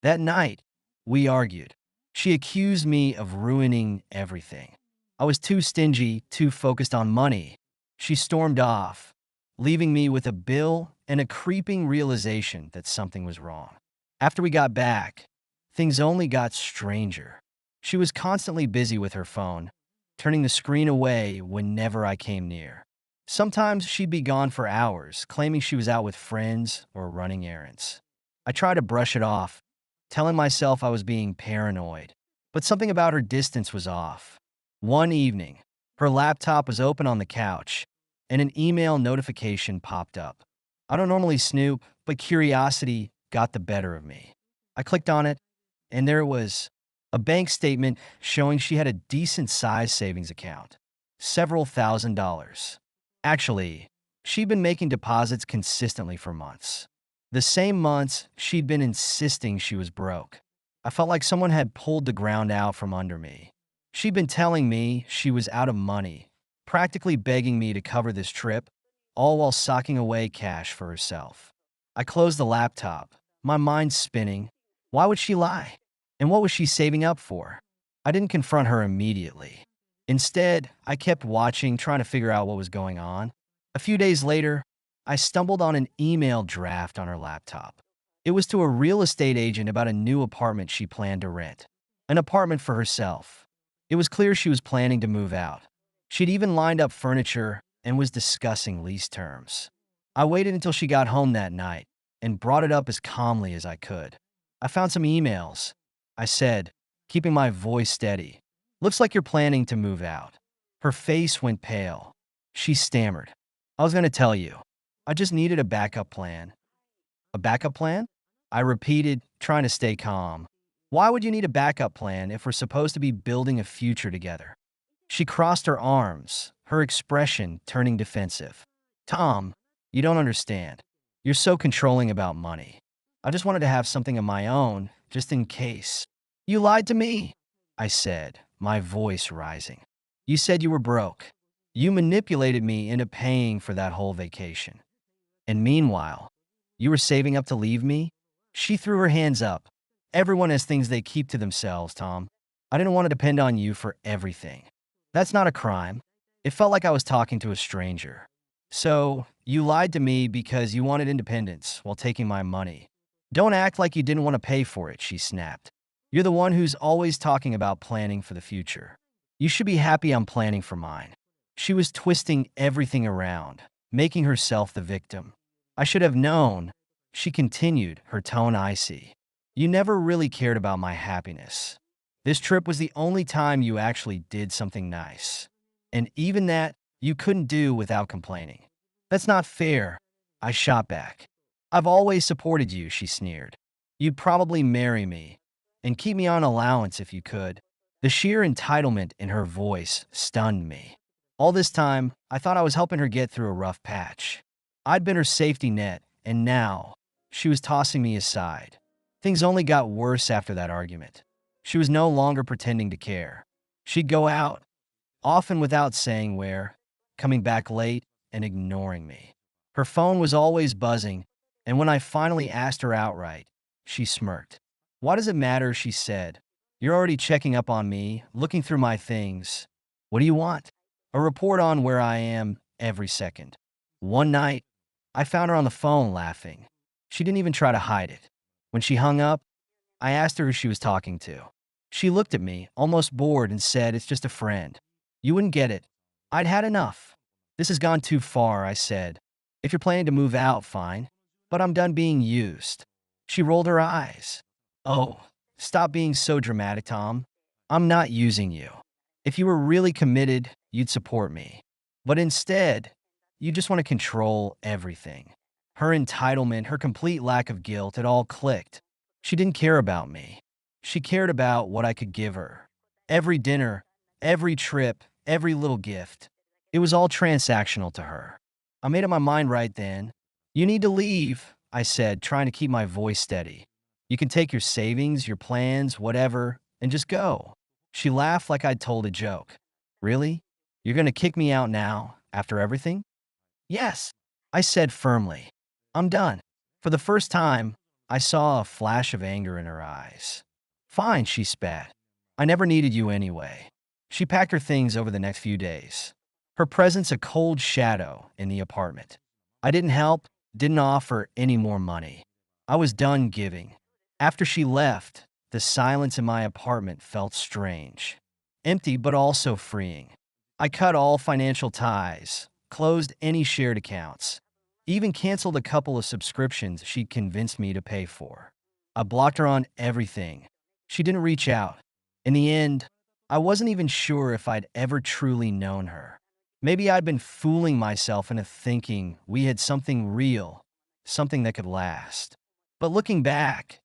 A: That night, we argued. She accused me of ruining everything. I was too stingy, too focused on money. She stormed off, leaving me with a bill and a creeping realization that something was wrong. After we got back, things only got stranger. She was constantly busy with her phone, turning the screen away whenever I came near. Sometimes she'd be gone for hours, claiming she was out with friends or running errands. I tried to brush it off, telling myself I was being paranoid, but something about her distance was off. One evening, her laptop was open on the couch, and an email notification popped up. I don't normally snoop, but curiosity got the better of me. I clicked on it, and there it was, a bank statement showing she had a decent sized savings account, several $1,000s. Actually, she'd been making deposits consistently for months. The same months she'd been insisting she was broke. I felt like someone had pulled the ground out from under me. She'd been telling me she was out of money, practically begging me to cover this trip, all while socking away cash for herself. I closed the laptop, my mind spinning. Why would she lie? And what was she saving up for? I didn't confront her immediately. Instead, I kept watching, trying to figure out what was going on. A few days later, I stumbled on an email draft on her laptop. It was to a real estate agent about a new apartment she planned to rent, an apartment for herself. It was clear she was planning to move out. She'd even lined up furniture and was discussing lease terms. I waited until she got home that night and brought it up as calmly as I could. I found some emails. I said, keeping my voice steady. Looks like you're planning to move out. Her face went pale. She stammered. I was going to tell you. I just needed a backup plan. A backup plan? I repeated, trying to stay calm. Why would you need a backup plan if we're supposed to be building a future together? She crossed her arms, her expression turning defensive. Tom, you don't understand. You're so controlling about money. I just wanted to have something of my own, just in case. You lied to me, I said, my voice rising. You said you were broke. You manipulated me into paying for that whole vacation. And meanwhile, you were saving up to leave me? She threw her hands up. Everyone has things they keep to themselves, Tom. I didn't want to depend on you for everything. That's not a crime. It felt like I was talking to a stranger. So, you lied to me because you wanted independence while taking my money. Don't act like you didn't want to pay for it, she snapped. You're the one who's always talking about planning for the future. You should be happy I'm planning for mine. She was twisting everything around, making herself the victim. I should have known, she continued, her tone icy. You never really cared about my happiness. This trip was the only time you actually did something nice. And even that, you couldn't do without complaining. That's not fair, I shot back. I've always supported you, she sneered. You'd probably marry me and keep me on allowance if you could. The sheer entitlement in her voice stunned me. All this time, I thought I was helping her get through a rough patch. I'd been her safety net, and now, she was tossing me aside. Things only got worse after that argument. She was no longer pretending to care. She'd go out, often without saying where, coming back late and ignoring me. Her phone was always buzzing, and when I finally asked her outright, she smirked. Why does it matter, she said. You're already checking up on me, looking through my things. What do you want? A report on where I am every second. One night, I found her on the phone laughing. She didn't even try to hide it. When she hung up, I asked her who she was talking to. She looked at me, almost bored, and said, it's just a friend. You wouldn't get it. I'd had enough. This has gone too far, I said. If you're planning to move out, fine. But I'm done being used. She rolled her eyes. Oh, stop being so dramatic, Tom. I'm not using you. If you were really committed, you'd support me. But instead, you just want to control everything. Her entitlement, her complete lack of guilt, it all clicked. She didn't care about me. She cared about what I could give her. Every dinner, every trip, every little gift. It was all transactional to her. I made up my mind right then. You need to leave, I said, trying to keep my voice steady. You can take your savings, your plans, whatever, and just go. She laughed like I'd told a joke. Really? You're going to kick me out now, after everything? Yes, I said firmly. I'm done. For the first time, I saw a flash of anger in her eyes. Fine, she spat. I never needed you anyway. She packed her things over the next few days. Her presence a cold shadow in the apartment. I didn't help, didn't offer any more money. I was done giving. After she left, the silence in my apartment felt strange. Empty but also freeing. I cut all financial ties, closed any shared accounts, even canceled a couple of subscriptions she'd convinced me to pay for. I blocked her on everything. She didn't reach out. In the end, I wasn't even sure if I'd ever truly known her. Maybe I'd been fooling myself into thinking we had something real, something that could last. But looking back,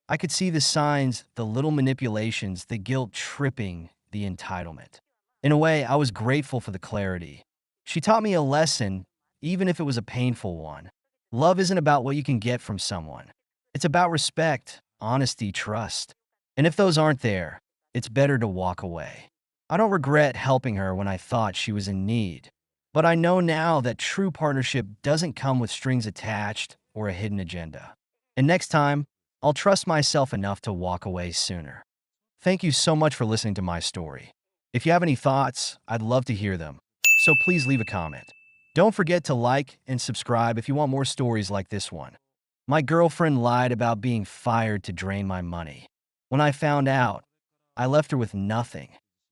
A: I could see the signs, the little manipulations, the guilt tripping the entitlement. In a way, I was grateful for the clarity. She taught me a lesson, even if it was a painful one. Love isn't about what you can get from someone. It's about respect, honesty, trust. And if those aren't there, it's better to walk away. I don't regret helping her when I thought she was in need. But I know now that true partnership doesn't come with strings attached or a hidden agenda. And next time, I'll trust myself enough to walk away sooner. Thank you so much for listening to my story. If you have any thoughts, I'd love to hear them. So please leave a comment. Don't forget to like and subscribe if you want more stories like this one. My girlfriend lied about being fired to drain my money. When I found out, I left her with nothing.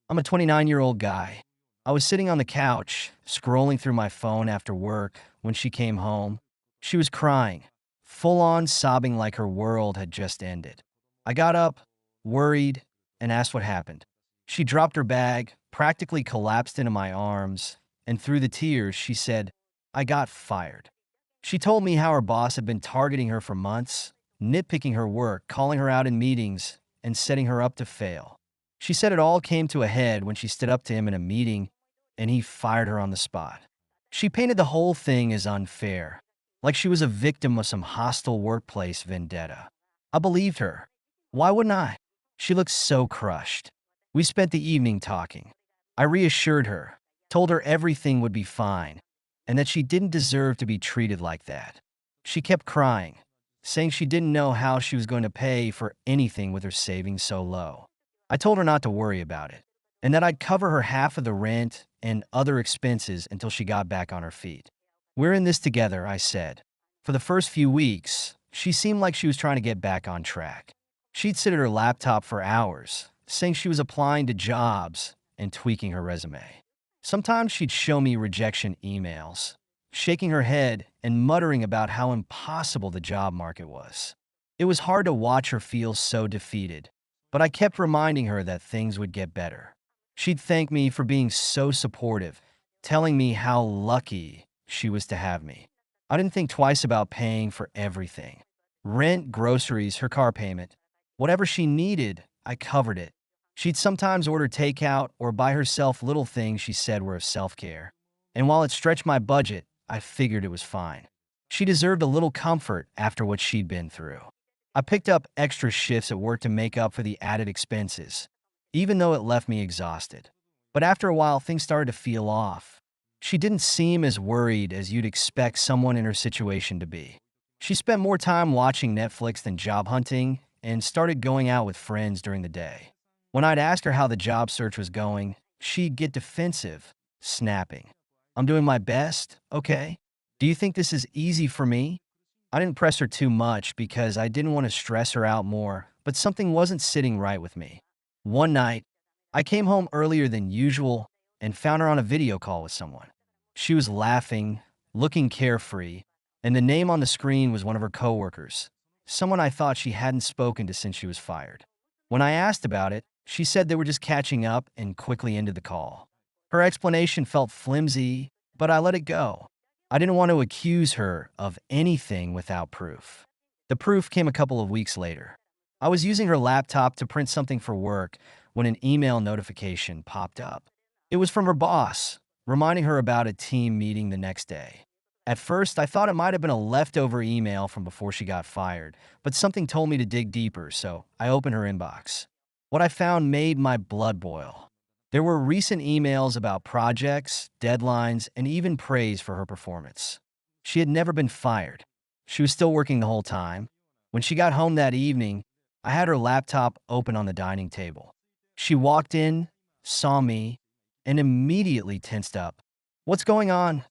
A: I'm a 29-year-old guy. I was sitting on the couch, scrolling through my phone after work when she came home. She was crying, full on sobbing like her world had just ended. I got up, worried, and asked what happened. She dropped her bag, practically collapsed into my arms, and through the tears, she said, I got fired. She told me how her boss had been targeting her for months, nitpicking her work, calling her out in meetings, and setting her up to fail. She said it all came to a head when she stood up to him in a meeting, and he fired her on the spot. She painted the whole thing as unfair, like she was a victim of some hostile workplace vendetta. I believed her. Why wouldn't I? She looked so crushed. We spent the evening talking. I reassured her, told her everything would be fine, and that she didn't deserve to be treated like that. She kept crying, saying she didn't know how she was going to pay for anything with her savings so low. I told her not to worry about it, and that I'd cover her half of the rent and other expenses until she got back on her feet. We're in this together, I said. For the first few weeks, she seemed like she was trying to get back on track. She'd sit at her laptop for hours, saying she was applying to jobs and tweaking her resume. Sometimes she'd show me rejection emails, shaking her head and muttering about how impossible the job market was. It was hard to watch her feel so defeated, but I kept reminding her that things would get better. She'd thank me for being so supportive, telling me how lucky she was to have me. I didn't think twice about paying for everything. Rent, groceries, her car payment. Whatever she needed, I covered it. She'd sometimes order takeout or buy herself little things she said were of self-care. And while it stretched my budget, I figured it was fine. She deserved a little comfort after what she'd been through. I picked up extra shifts at work to make up for the added expenses, even though it left me exhausted. But after a while, things started to feel off. She didn't seem as worried as you'd expect someone in her situation to be. She spent more time watching Netflix than job hunting and started going out with friends during the day. When I'd ask her how the job search was going, she'd get defensive, snapping. I'm doing my best, okay? Do you think this is easy for me? I didn't press her too much because I didn't want to stress her out more, but something wasn't sitting right with me. One night, I came home earlier than usual and found her on a video call with someone. She was laughing, looking carefree, and the name on the screen was one of her coworkers, someone I thought she hadn't spoken to since she was fired. When I asked about it, she said they were just catching up and quickly ended the call. Her explanation felt flimsy, but I let it go. I didn't want to accuse her of anything without proof. The proof came a couple of weeks later. I was using her laptop to print something for work when an email notification popped up. It was from her boss, reminding her about a team meeting the next day. At first, I thought it might have been a leftover email from before she got fired, but something told me to dig deeper, so I opened her inbox. What I found made my blood boil. There were recent emails about projects, deadlines, and even praise for her performance. She had never been fired. She was still working the whole time. When she got home that evening, I had her laptop open on the dining table. She walked in, saw me, and immediately tensed up. "What's going on?"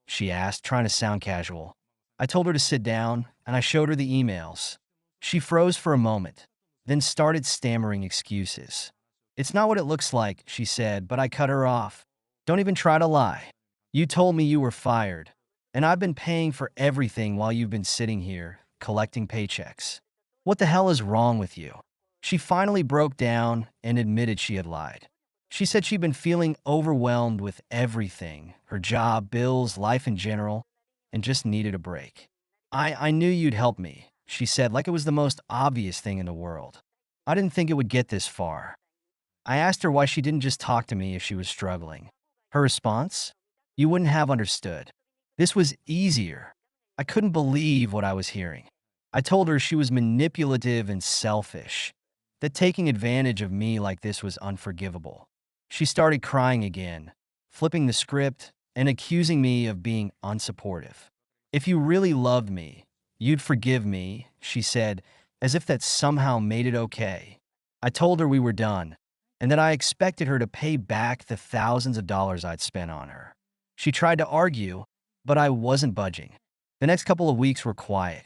A: she asked, trying to sound casual. I told her to sit down, and I showed her the emails. She froze for a moment, then started stammering excuses. "It's not what it looks like," she said, but I cut her off. "Don't even try to lie. You told me you were fired, and I've been paying for everything while you've been sitting here, collecting paychecks. What the hell is wrong with you?" She finally broke down and admitted she had lied. She said she'd been feeling overwhelmed with everything, her job, bills, life in general, and just needed a break. I knew you'd help me," she said, like it was the most obvious thing in the world. "I didn't think it would get this far." I asked her why she didn't just talk to me if she was struggling. Her response? "You wouldn't have understood. This was easier." I couldn't believe what I was hearing. I told her she was manipulative and selfish, that taking advantage of me like this was unforgivable. She started crying again, flipping the script and accusing me of being unsupportive. "If you really loved me, you'd forgive me," she said, as if that somehow made it okay. I told her we were done, and that I expected her to pay back the thousands of dollars I'd spent on her. She tried to argue, but I wasn't budging. The next couple of weeks were quiet.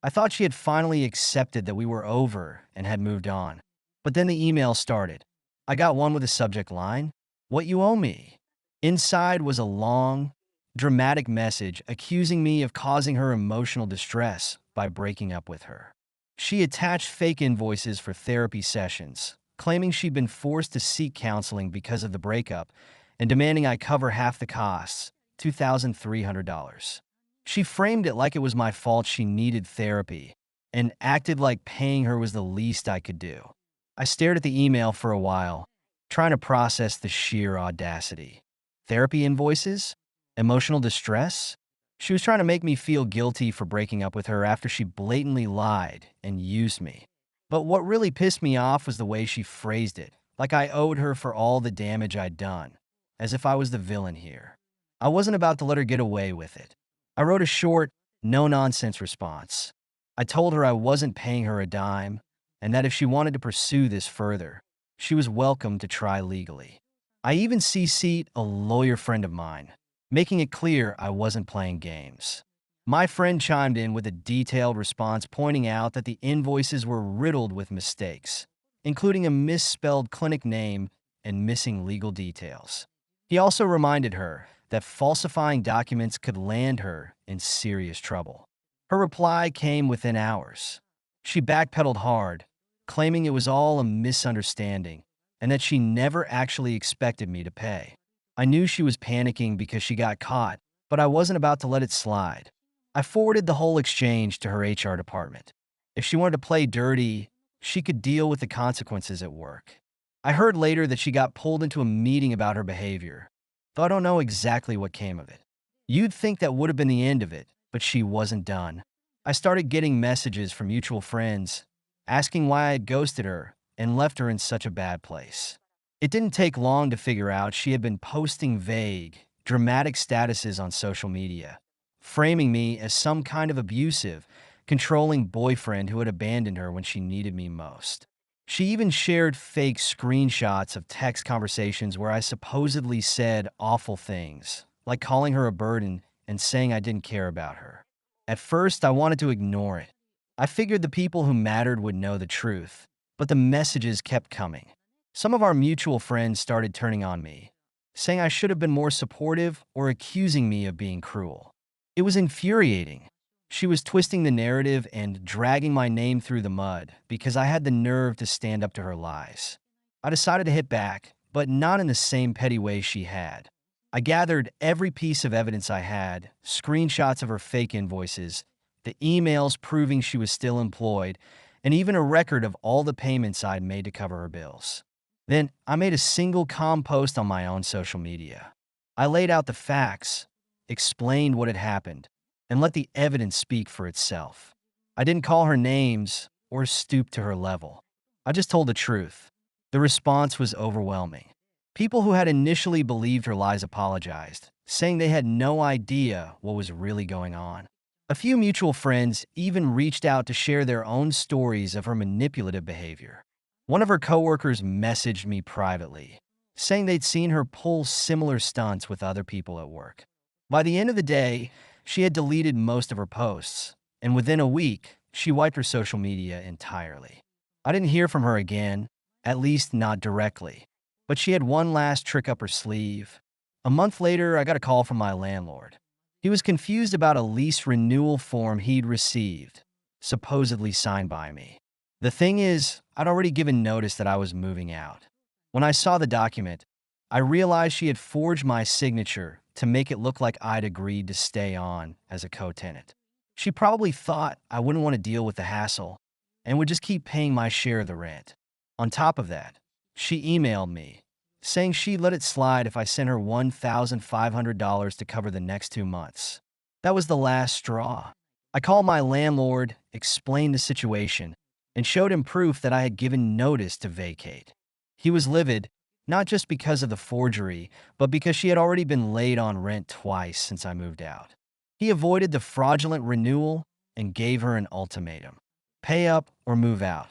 A: I thought she had finally accepted that we were over and had moved on. But then the email started. I got one with a subject line, "What you owe me." Inside was a long, dramatic message accusing me of causing her emotional distress by breaking up with her. She attached fake invoices for therapy sessions, claiming she'd been forced to seek counseling because of the breakup and demanding I cover half the costs, $2,300. She framed it like it was my fault she needed therapy and acted like paying her was the least I could do. I stared at the email for a while, trying to process the sheer audacity. Therapy invoices? Emotional distress? She was trying to make me feel guilty for breaking up with her after she blatantly lied and used me. But what really pissed me off was the way she phrased it, like I owed her for all the damage I'd done, as if I was the villain here. I wasn't about to let her get away with it. I wrote a short, no-nonsense response. I told her I wasn't paying her a dime, and that if she wanted to pursue this further, she was welcome to try legally. I even CC'd a lawyer friend of mine, making it clear I wasn't playing games. My friend chimed in with a detailed response pointing out that the invoices were riddled with mistakes, including a misspelled clinic name and missing legal details. He also reminded her that falsifying documents could land her in serious trouble. Her reply came within hours. She backpedaled hard, claiming it was all a misunderstanding and that she never actually expected me to pay. I knew she was panicking because she got caught, but I wasn't about to let it slide. I forwarded the whole exchange to her HR department. If she wanted to play dirty, she could deal with the consequences at work. I heard later that she got pulled into a meeting about her behavior, though I don't know exactly what came of it. You'd think that would have been the end of it, but she wasn't done. I started getting messages from mutual friends, asking why I had ghosted her and left her in such a bad place. It didn't take long to figure out she had been posting vague, dramatic statuses on social media, framing me as some kind of abusive, controlling boyfriend who had abandoned her when she needed me most. She even shared fake screenshots of text conversations where I supposedly said awful things, like calling her a burden and saying I didn't care about her. At first, I wanted to ignore it. I figured the people who mattered would know the truth, but the messages kept coming. Some of our mutual friends started turning on me, saying I should have been more supportive or accusing me of being cruel. It was infuriating. She was twisting the narrative and dragging my name through the mud because I had the nerve to stand up to her lies. I decided to hit back, but not in the same petty way she had. I gathered every piece of evidence I had, screenshots of her fake invoices, the emails proving she was still employed, and even a record of all the payments I'd made to cover her bills. Then I made a single calm post on my own social media. I laid out the facts, explained what had happened, and let the evidence speak for itself. I didn't call her names or stoop to her level. I just told the truth. The response was overwhelming. People who had initially believed her lies apologized, saying they had no idea what was really going on. A few mutual friends even reached out to share their own stories of her manipulative behavior. One of her coworkers messaged me privately, saying they'd seen her pull similar stunts with other people at work. By the end of the day, she had deleted most of her posts, and within a week, she wiped her social media entirely. I didn't hear from her again, at least not directly, but she had one last trick up her sleeve. A month later, I got a call from my landlord. He was confused about a lease renewal form he'd received, supposedly signed by me. The thing is, I'd already given notice that I was moving out. When I saw the document, I realized she had forged my signature to make it look like I'd agreed to stay on as a co-tenant. She probably thought I wouldn't want to deal with the hassle and would just keep paying my share of the rent. On top of that, she emailed me, saying she'd let it slide if I sent her $1,500 to cover the next 2 months. That was the last straw. I called my landlord, explained the situation, and showed him proof that I had given notice to vacate. He was livid, not just because of the forgery, but because she had already been late on rent twice since I moved out. He avoided the fraudulent renewal and gave her an ultimatum: pay up or move out.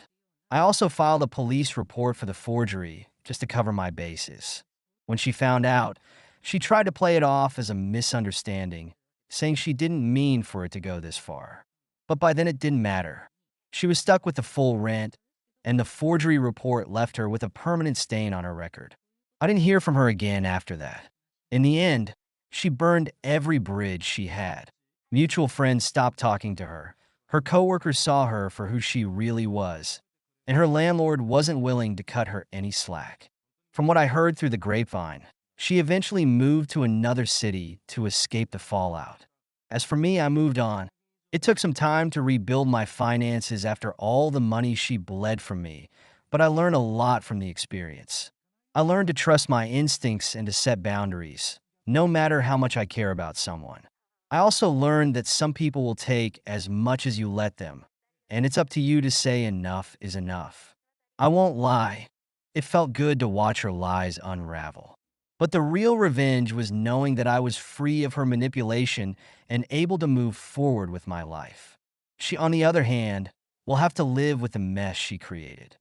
A: I also filed a police report for the forgery just to cover my bases. When she found out, she tried to play it off as a misunderstanding, saying she didn't mean for it to go this far. But by then it didn't matter. She was stuck with the full rent, and the forgery report left her with a permanent stain on her record. I didn't hear from her again after that. In the end, she burned every bridge she had. Mutual friends stopped talking to her. Her coworkers saw her for who she really was, and her landlord wasn't willing to cut her any slack. From what I heard through the grapevine, she eventually moved to another city to escape the fallout. As for me, I moved on. It took some time to rebuild my finances after all the money she bled from me, but I learned a lot from the experience. I learned to trust my instincts and to set boundaries, no matter how much I care about someone. I also learned that some people will take as much as you let them, and it's up to you to say enough is enough. I won't lie, it felt good to watch her lies unravel. But the real revenge was knowing that I was free of her manipulation and able to move forward with my life. She, on the other hand, will have to live with the mess she created.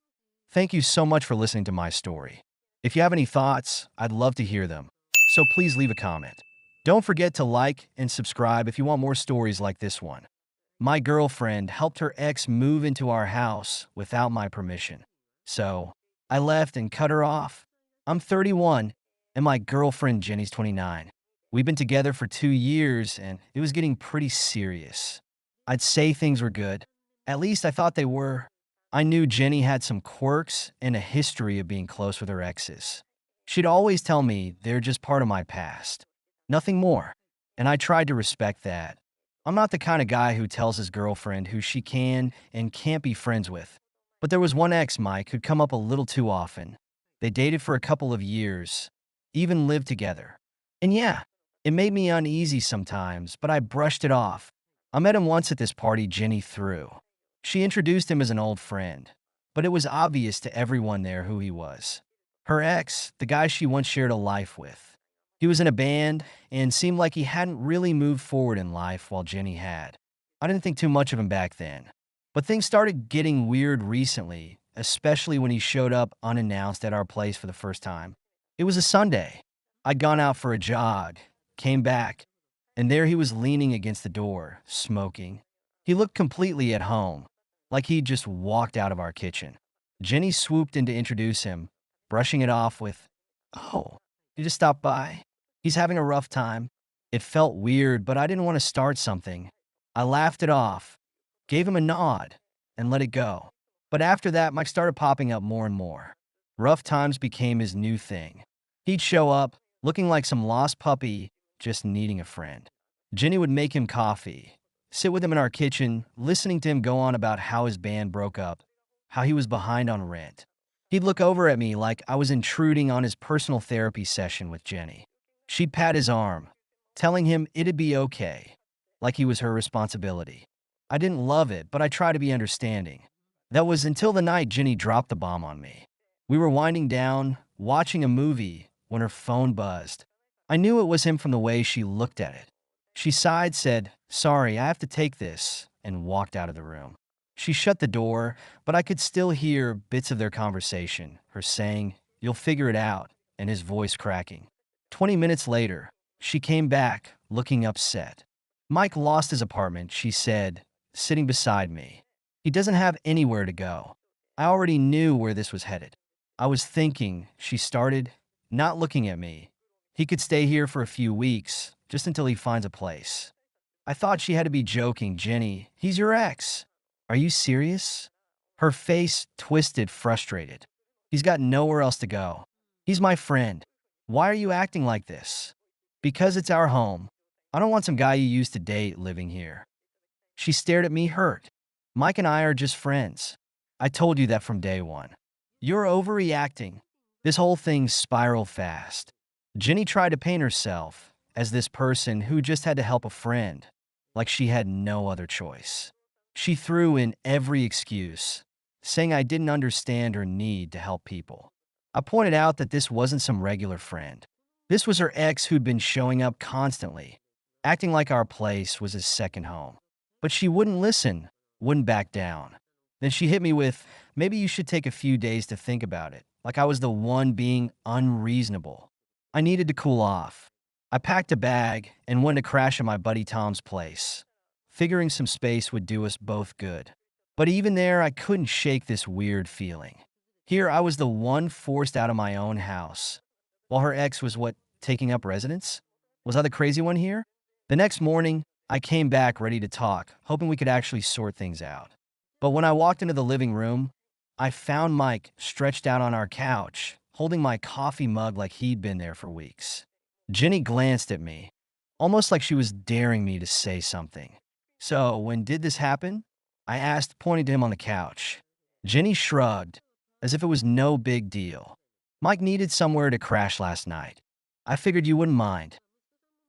A: Thank you so much for listening to my story. If you have any thoughts, I'd love to hear them, so please leave a comment. Don't forget to like and subscribe if you want more stories like this one. My girlfriend helped her ex move into our house without my permission, so I left and cut her off. I'm 31, and my girlfriend Jenny's 29. We've been together for 2 years, and it was getting pretty serious. I'd say things were good. At least I thought they were. I knew Jenny had some quirks and a history of being close with her exes. She'd always tell me they're just part of my past, nothing more, and I tried to respect that. I'm not the kind of guy who tells his girlfriend who she can and can't be friends with. But there was one ex, Mike, who'd come up a little too often. They dated for a couple of years, even lived together. And yeah, it made me uneasy sometimes, but I brushed it off. I met him once at this party Jenny threw. She introduced him as an old friend, but it was obvious to everyone there who he was. Her ex, the guy she once shared a life with. He was in a band and seemed like he hadn't really moved forward in life while Jenny had. I didn't think too much of him back then. But things started getting weird recently, especially when he showed up unannounced at our place for the first time. It was a Sunday. I'd gone out for a jog, came back, and there he was leaning against the door, smoking. He looked completely at home, like he'd just walked out of our kitchen. Jenny swooped in to introduce him, brushing it off with, "Oh, you just stopped by? He's having a rough time." It felt weird, but I didn't want to start something. I laughed it off, gave him a nod, and let it go. But after that, Mike started popping up more and more. Rough times became his new thing. He'd show up, looking like some lost puppy, just needing a friend. Jenny would make him coffee, sit with him in our kitchen, listening to him go on about how his band broke up, how he was behind on rent. He'd look over at me like I was intruding on his personal therapy session with Jenny. She'd pat his arm, telling him it'd be okay, like he was her responsibility. I didn't love it, but I tried to be understanding. That was until the night Jenny dropped the bomb on me. We were winding down, watching a movie, when her phone buzzed. I knew it was him from the way she looked at it. She sighed, said, "Sorry, I have to take this," and walked out of the room. She shut the door, but I could still hear bits of their conversation, her saying, "You'll figure it out," and his voice cracking. 20 minutes later, she came back, looking upset. "Mike lost his apartment," she said, sitting beside me. "He doesn't have anywhere to go." I already knew where this was headed. I was thinking, she started, not looking at me. He could stay here for a few weeks, just until he finds a place. I thought she had to be joking. "Jenny, he's your ex. Are you serious?" Her face twisted, frustrated. "He's got nowhere else to go. He's my friend. Why are you acting like this?" "Because it's our home. I don't want some guy you used to date living here." She stared at me, hurt. "Mike and I are just friends. I told you that from day one." "You're overreacting." This whole thing spiraled fast. Jenny tried to paint herself as this person who just had to help a friend, like she had no other choice. She threw in every excuse, saying I didn't understand her need to help people. I pointed out that this wasn't some regular friend. This was her ex who'd been showing up constantly, acting like our place was his second home. But she wouldn't listen, wouldn't back down. Then she hit me with, "Maybe you should take a few days to think about it," like I was the one being unreasonable. I needed to cool off. I packed a bag and went to crash at my buddy Tom's place, figuring some space would do us both good. But even there, I couldn't shake this weird feeling. Here, I was the one forced out of my own house, while her ex was what, taking up residence? Was I the crazy one here? The next morning, I came back ready to talk, hoping we could actually sort things out. But when I walked into the living room, I found Mike stretched out on our couch, holding my coffee mug like he'd been there for weeks. Jenny glanced at me, almost like she was daring me to say something. "So, when did this happen?" I asked, pointing to him on the couch. Jenny shrugged, as if it was no big deal. "Mike needed somewhere to crash last night. I figured you wouldn't mind."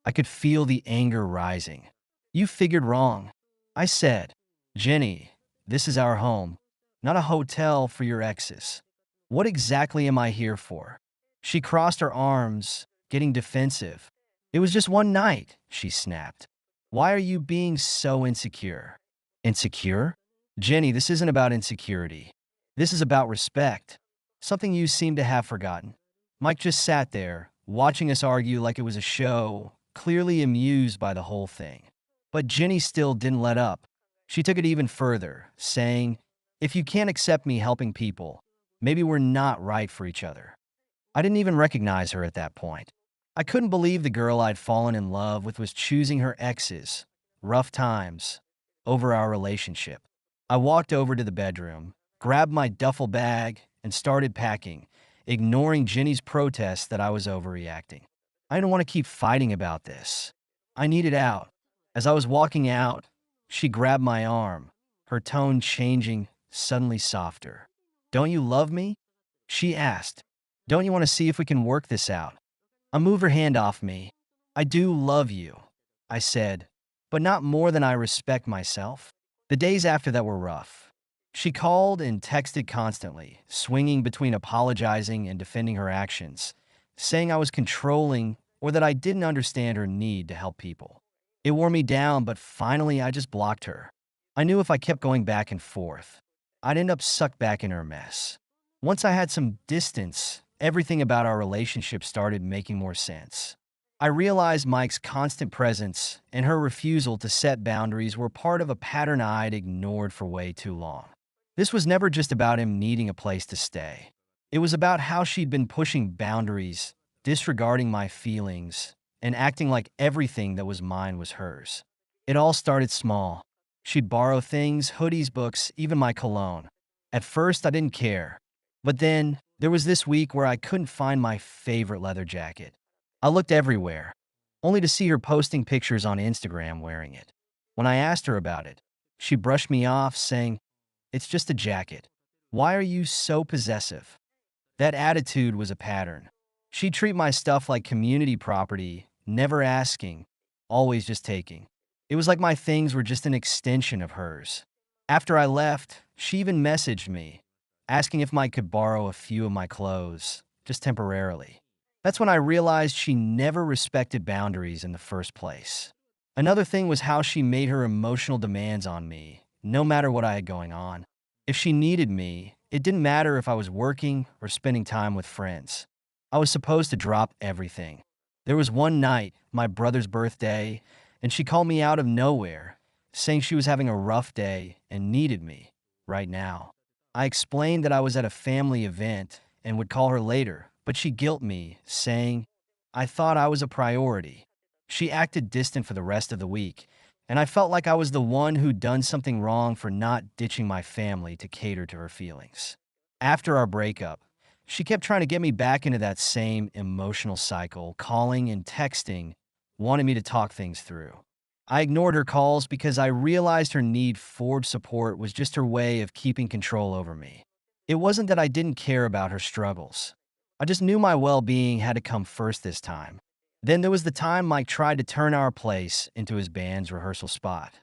A: I could feel the anger rising. "You figured wrong," I said. "Jenny, this is our home, not a hotel for your exes. What exactly am I here for?" She crossed her arms, getting defensive. "It was just one night," she snapped. "Why are you being so insecure?" "Insecure?" "Jenny, this isn't about insecurity. This is about respect. Something you seem to have forgotten." Mike just sat there, watching us argue like it was a show, clearly amused by the whole thing. But Jenny still didn't let up. She took it even further, saying, "If you can't accept me helping people, maybe we're not right for each other." I didn't even recognize her at that point. I couldn't believe the girl I'd fallen in love with was choosing her exes, rough times, over our relationship. I walked over to the bedroom, grabbed my duffel bag, and started packing, ignoring Jenny's protest that I was overreacting. I didn't want to keep fighting about this. I needed out. As I was walking out, she grabbed my arm, her tone changing, suddenly softer. "Don't you love me?" she asked. "Don't you want to see if we can work this out?" I moved her hand off me. "I do love you," I said, "but not more than I respect myself." The days after that were rough. She called and texted constantly, swinging between apologizing and defending her actions, saying I was controlling or that I didn't understand her need to help people. It wore me down, but finally I just blocked her. I knew if I kept going back and forth, I'd end up sucked back in her mess. Once I had some distance, everything about our relationship started making more sense. I realized Mike's constant presence and her refusal to set boundaries were part of a pattern I'd ignored for way too long. This was never just about him needing a place to stay. It was about how she'd been pushing boundaries, disregarding my feelings, and acting like everything that was mine was hers. It all started small. She'd borrow things, hoodies, books, even my cologne. At first, I didn't care. But then, there was this week where I couldn't find my favorite leather jacket. I looked everywhere, only to see her posting pictures on Instagram wearing it. When I asked her about it, she brushed me off, saying, "It's just a jacket. Why are you so possessive?" That attitude was a pattern. She'd treat my stuff like community property, never asking, always just taking. It was like my things were just an extension of hers. After I left, she even messaged me, asking if I could borrow a few of my clothes, just temporarily. That's when I realized she never respected boundaries in the first place. Another thing was how she made her emotional demands on me, no matter what I had going on. If she needed me, it didn't matter if I was working or spending time with friends. I was supposed to drop everything. There was one night, my brother's birthday, and she called me out of nowhere, saying she was having a rough day and needed me right now. I explained that I was at a family event and would call her later, but she guilt me, saying I thought I was a priority. She acted distant for the rest of the week, and I felt like I was the one who'd done something wrong for not ditching my family to cater to her feelings. After our breakup, she kept trying to get me back into that same emotional cycle, calling and texting, wanting me to talk things through. I ignored her calls because I realized her need for support was just her way of keeping control over me. It wasn't that I didn't care about her struggles. I just knew my well being had to come first this time. Then there was the time Mike tried to turn our place into his band's rehearsal spot.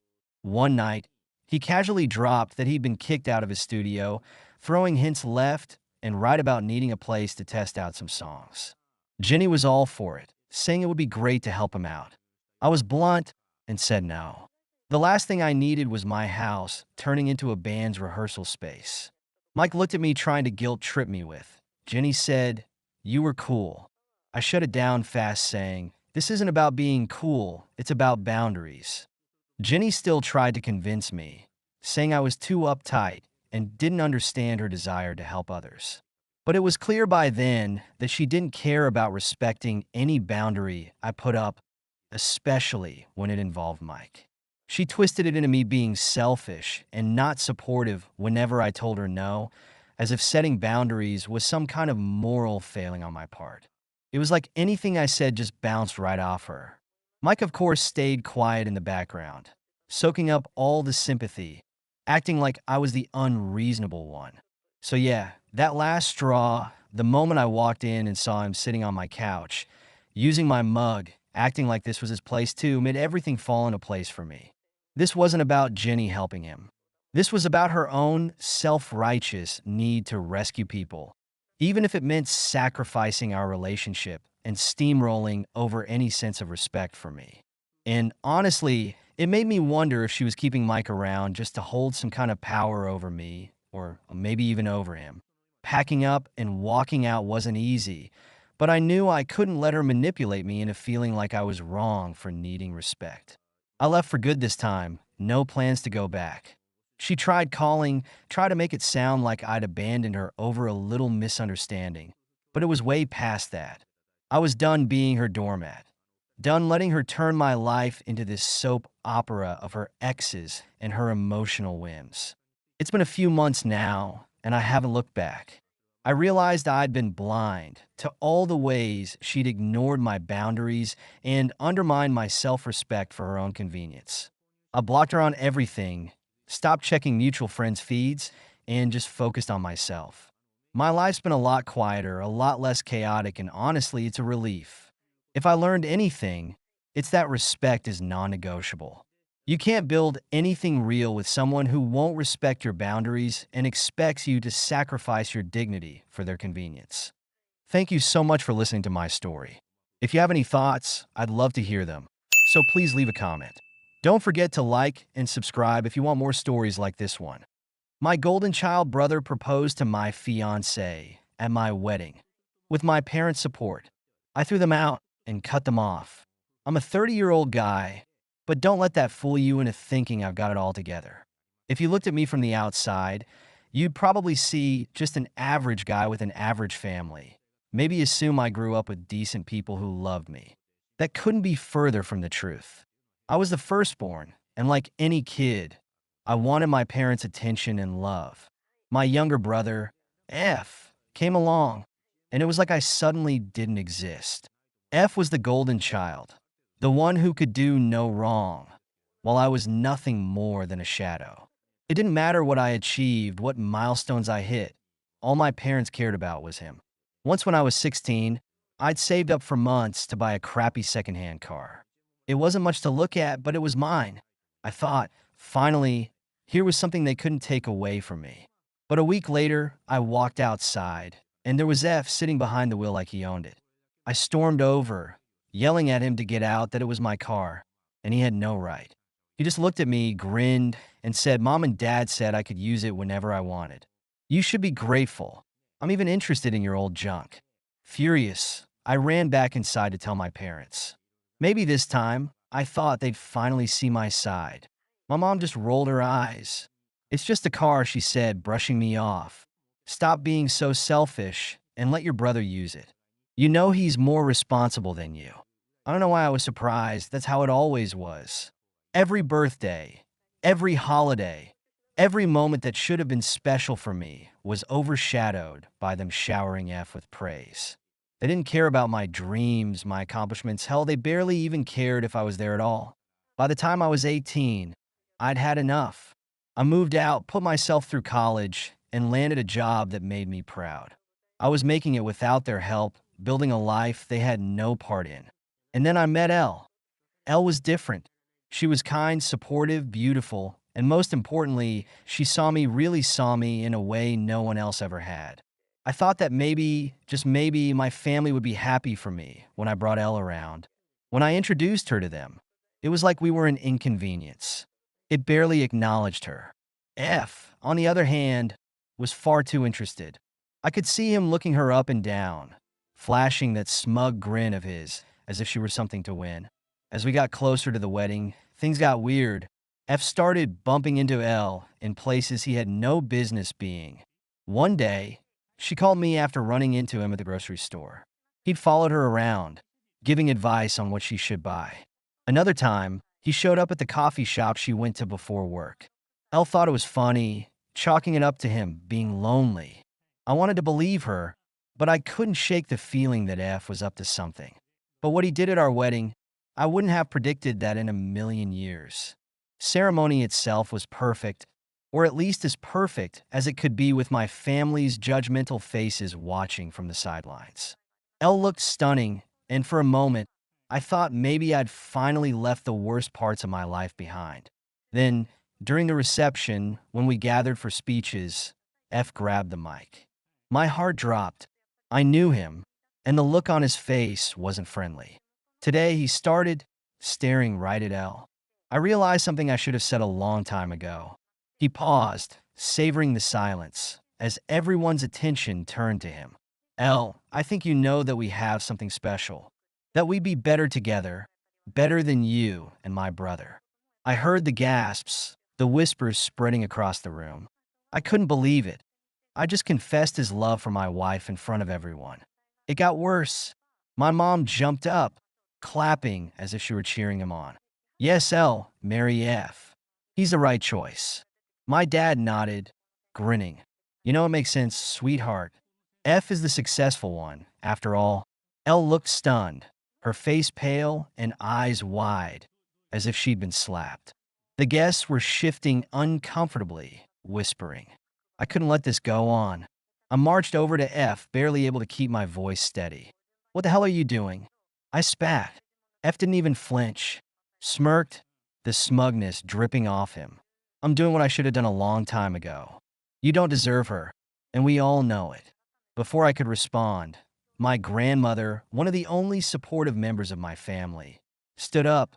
A: One night, he casually dropped that he'd been kicked out of his studio, throwing hints left and right about needing a place to test out some songs. Jenny was all for it, saying it would be great to help him out. I was blunt and said no. The last thing I needed was my house turning into a band's rehearsal space. Mike looked at me trying to guilt trip me with. Jenny said, "You were cool." I shut it down fast, saying, "This isn't about being cool, it's about boundaries." Jenny still tried to convince me, saying I was too uptight and didn't understand her desire to help others. But it was clear by then that she didn't care about respecting any boundary I put up, especially when it involved Mike. She twisted it into me being selfish and not supportive whenever I told her no, as if setting boundaries was some kind of moral failing on my part. It was like anything I said just bounced right off her. Mike, of course, stayed quiet in the background, soaking up all the sympathy, acting like I was the unreasonable one. So, yeah, that last straw, the moment I walked in and saw him sitting on my couch, using my mug, acting like this was his place too, made everything fall into place for me. This wasn't about Jenny helping him. This was about her own self-righteous need to rescue people, even if it meant sacrificing our relationship and steamrolling over any sense of respect for me. And honestly, it made me wonder if she was keeping Mike around just to hold some kind of power over me, or maybe even over him. Packing up and walking out wasn't easy, but I knew I couldn't let her manipulate me into feeling like I was wrong for needing respect. I left for good this time, no plans to go back. She tried calling, tried to make it sound like I'd abandoned her over a little misunderstanding, but it was way past that. I was done being her doormat, done letting her turn my life into this soap opera of her exes and her emotional whims. It's been a few months now, and I haven't looked back. I realized I'd been blind to all the ways she'd ignored my boundaries and undermined my self-respect for her own convenience. I blocked her on everything, stopped checking mutual friends' feeds, and just focused on myself. My life's been a lot quieter, a lot less chaotic, and honestly, it's a relief. If I learned anything, it's that respect is non-negotiable. You can't build anything real with someone who won't respect your boundaries and expects you to sacrifice your dignity for their convenience. Thank you so much for listening to my story. If you have any thoughts, I'd love to hear them. So please leave a comment. Don't forget to like and subscribe if you want more stories like this one. My golden child brother proposed to my fiancée at my wedding. With my parents' support, I threw them out and cut them off. I'm a 30-year-old guy, but don't let that fool you into thinking I've got it all together. If you looked at me from the outside, you'd probably see just an average guy with an average family. Maybe assume I grew up with decent people who loved me. That couldn't be further from the truth. I was the firstborn, and like any kid, I wanted my parents' attention and love. My younger brother, F, came along, and it was like I suddenly didn't exist. F was the golden child, the one who could do no wrong, while I was nothing more than a shadow. It didn't matter what I achieved, what milestones I hit. All my parents cared about was him. Once when I was 16, I'd saved up for months to buy a crappy secondhand car. It wasn't much to look at, but it was mine. I thought, finally, here was something they couldn't take away from me. But a week later, I walked outside, and there was F sitting behind the wheel like he owned it. I stormed over, yelling at him to get out, that it was my car, and he had no right. He just looked at me, grinned, and said, "Mom and Dad said I could use it whenever I wanted. You should be grateful. I'm even interested in your old junk." Furious, I ran back inside to tell my parents. Maybe this time, I thought they'd finally see my side. My mom just rolled her eyes. "It's just a car," she said, brushing me off. "Stop being so selfish and let your brother use it. You know he's more responsible than you." I don't know why I was surprised. That's how it always was. Every birthday, every holiday, every moment that should have been special for me was overshadowed by them showering F with praise. They didn't care about my dreams, my accomplishments. Hell, they barely even cared if I was there at all. By the time I was 18, I'd had enough. I moved out, put myself through college, and landed a job that made me proud. I was making it without their help, building a life they had no part in. And then I met Elle. Elle was different. She was kind, supportive, beautiful, and most importantly, she really saw me in a way no one else ever had. I thought that maybe, just maybe, my family would be happy for me when I brought Elle around. When I introduced her to them, it was like we were an inconvenience. It barely acknowledged her. F, on the other hand, was far too interested. I could see him looking her up and down, flashing that smug grin of his as if she were something to win. As we got closer to the wedding, things got weird. F started bumping into L in places he had no business being. One day, she called me after running into him at the grocery store. He'd followed her around, giving advice on what she should buy. Another time, he showed up at the coffee shop she went to before work. Elle thought it was funny, chalking it up to him being lonely. I wanted to believe her, but I couldn't shake the feeling that F was up to something. But what he did at our wedding, I wouldn't have predicted that in a million years. Ceremony itself was perfect, or at least as perfect as it could be with my family's judgmental faces watching from the sidelines. Elle looked stunning, and for a moment, I thought maybe I'd finally left the worst parts of my life behind. Then, during the reception, when we gathered for speeches, F grabbed the mic. My heart dropped. I knew him, and the look on his face wasn't friendly. Today, he started staring right at Elle. I realized something I should have said a long time ago. He paused, savoring the silence, as everyone's attention turned to him. "Elle, I think you know that we have something special. That we'd be better together, better than you and my brother." I heard the gasps, the whispers spreading across the room. I couldn't believe it. I just confessed his love for my wife in front of everyone. It got worse. My mom jumped up, clapping as if she were cheering him on. "Yes, Elle, marry F. He's the right choice." My dad nodded, grinning. "You know, it makes sense, sweetheart. F is the successful one, after all." Elle looked stunned, her face pale and eyes wide, as if she'd been slapped. The guests were shifting uncomfortably, whispering. I couldn't let this go on. I marched over to F, barely able to keep my voice steady. "What the hell are you doing?" I spat. F didn't even flinch, smirked, the smugness dripping off him. "I'm doing what I should have done a long time ago. You don't deserve her, and we all know it." Before I could respond, my grandmother, one of the only supportive members of my family, stood up,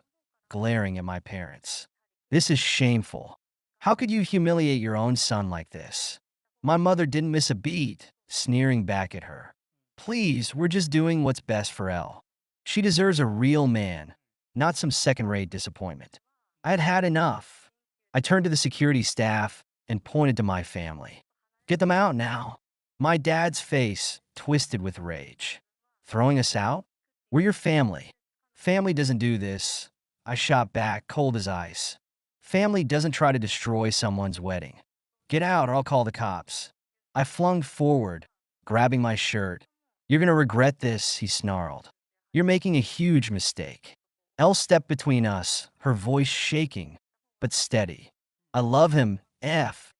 A: glaring at my parents. "This is shameful. How could you humiliate your own son like this?" My mother didn't miss a beat, sneering back at her. "Please, we're just doing what's best for Elle. She deserves a real man, not some second-rate disappointment." I had had enough. I turned to the security staff and pointed to my family. "Get them out now." My dad's face twisted with rage. "Throwing us out? We're your family." "Family doesn't do this." I shot back, cold as ice. "Family doesn't try to destroy someone's wedding. Get out or I'll call the cops." I flung forward, grabbing my shirt. "You're gonna regret this," he snarled. "You're making a huge mistake." Elle stepped between us, her voice shaking, but steady. "I love him, F.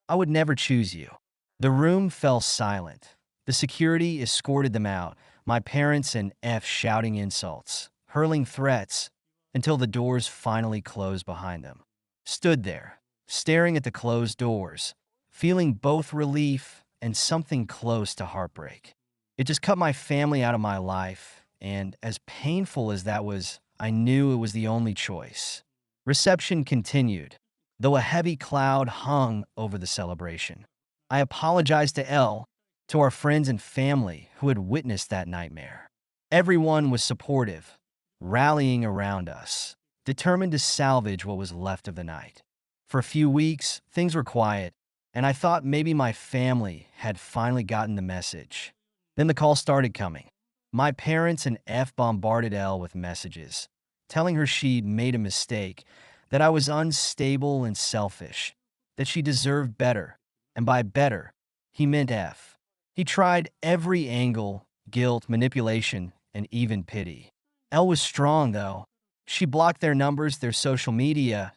A: I would never choose you." The room fell silent. The security escorted them out, my parents and F shouting insults, hurling threats, until the doors finally closed behind them. Stood there, staring at the closed doors, feeling both relief and something close to heartbreak. It just cut my family out of my life, and as painful as that was, I knew it was the only choice. Reception continued, though a heavy cloud hung over the celebration. I apologized to Elle, to our friends and family who had witnessed that nightmare. Everyone was supportive, rallying around us, determined to salvage what was left of the night. For a few weeks, things were quiet, and I thought maybe my family had finally gotten the message. Then the call started coming. My parents and F bombarded Elle with messages, telling her she'd made a mistake, that I was unstable and selfish, that she deserved better, and by better, he meant F. He tried every angle: guilt, manipulation, and even pity. Elle was strong, though. She blocked their numbers, their social media,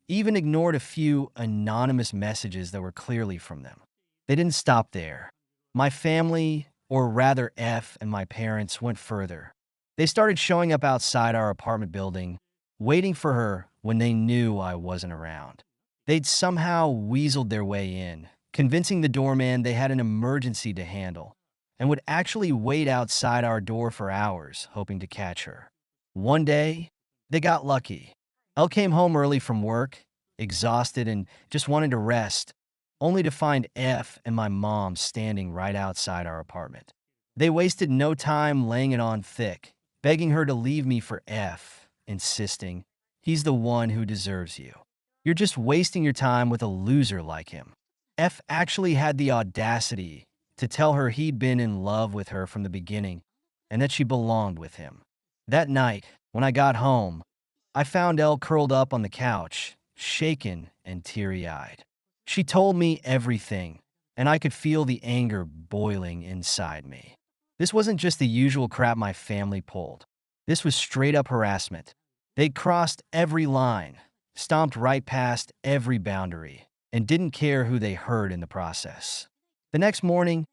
A: even ignored a few anonymous messages that were clearly from them. They didn't stop there. My family, or rather F and my parents, went further. They started showing up outside our apartment building, waiting for her when they knew I wasn't around. They'd somehow weaseled their way in, convincing the doorman they had an emergency to handle, and would actually wait outside our door for hours, hoping to catch her. One day, they got lucky. Elle came home early from work, exhausted and just wanted to rest, only to find F and my mom standing right outside our apartment. They wasted no time laying it on thick, begging her to leave me for F, insisting, "He's the one who deserves you. You're just wasting your time with a loser like him." F actually had the audacity to tell her he'd been in love with her from the beginning and that she belonged with him. That night, when I got home, I found Elle curled up on the couch, shaken and teary-eyed. She told me everything, and I could feel the anger boiling inside me. This wasn't just the usual crap my family pulled. This was straight-up harassment. They'd crossed every line, stomped right past every boundary, and didn't care who they hurt in the process. The next morning,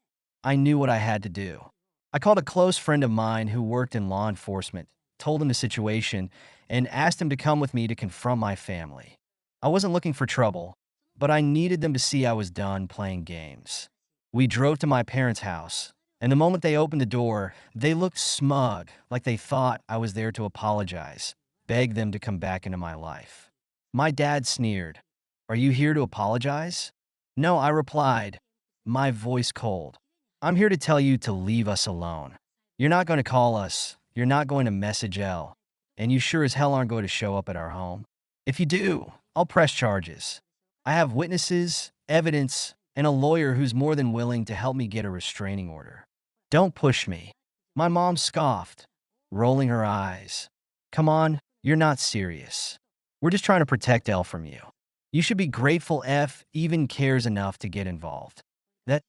A: I knew what I had to do. I called a close friend of mine who worked in law enforcement, told him the situation, and asked him to come with me to confront my family. I wasn't looking for trouble, but I needed them to see I was done playing games. We drove to my parents' house, and the moment they opened the door, they looked smug, like they thought I was there to apologize, beg them to come back into my life. My dad sneered, "Are you here to apologize?" "No," I replied, my voice cold. "I'm here to tell you to leave us alone. You're not going to call us, you're not going to message Elle, and you sure as hell aren't going to show up at our home. If you do, I'll press charges. I have witnesses, evidence, and a lawyer who's more than willing to help me get a restraining order. Don't push me." My mom scoffed, rolling her eyes. "Come on, you're not serious. We're just trying to protect Elle from you. You should be grateful F even cares enough to get involved." That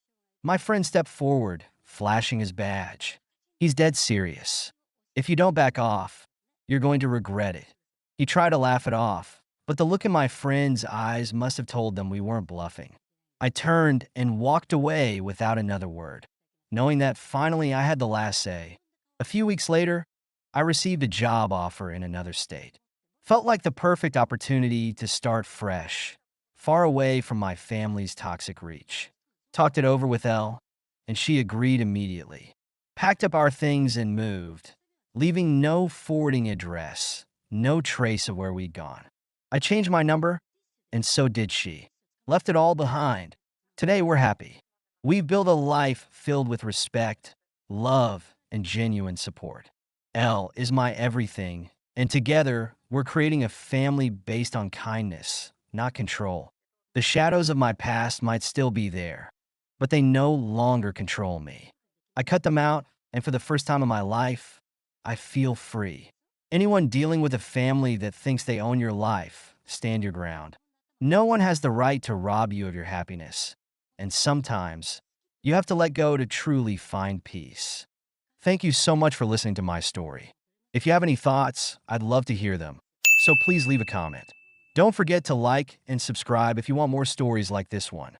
A: My friend stepped forward, flashing his badge. "He's dead serious. If you don't back off, you're going to regret it." He tried to laugh it off, but the look in my friend's eyes must have told them we weren't bluffing. I turned and walked away without another word, knowing that finally I had the last say. A few weeks later, I received a job offer in another state. Felt like the perfect opportunity to start fresh, far away from my family's toxic reach. Talked it over with Elle, and she agreed immediately. Packed up our things and moved, leaving no forwarding address, no trace of where we'd gone. I changed my number, and so did she. Left it all behind. Today we're happy. We've built a life filled with respect, love, and genuine support. Elle is my everything, and together we're creating a family based on kindness, not control. The shadows of my past might still be there, but they no longer control me. I cut them out, and for the first time in my life, I feel free. Anyone dealing with a family that thinks they own your life, stand your ground. No one has the right to rob you of your happiness, and sometimes you have to let go to truly find peace. Thank you so much for listening to my story. If you have any thoughts, I'd love to hear them, so please leave a comment. Don't forget to like and subscribe if you want more stories like this one.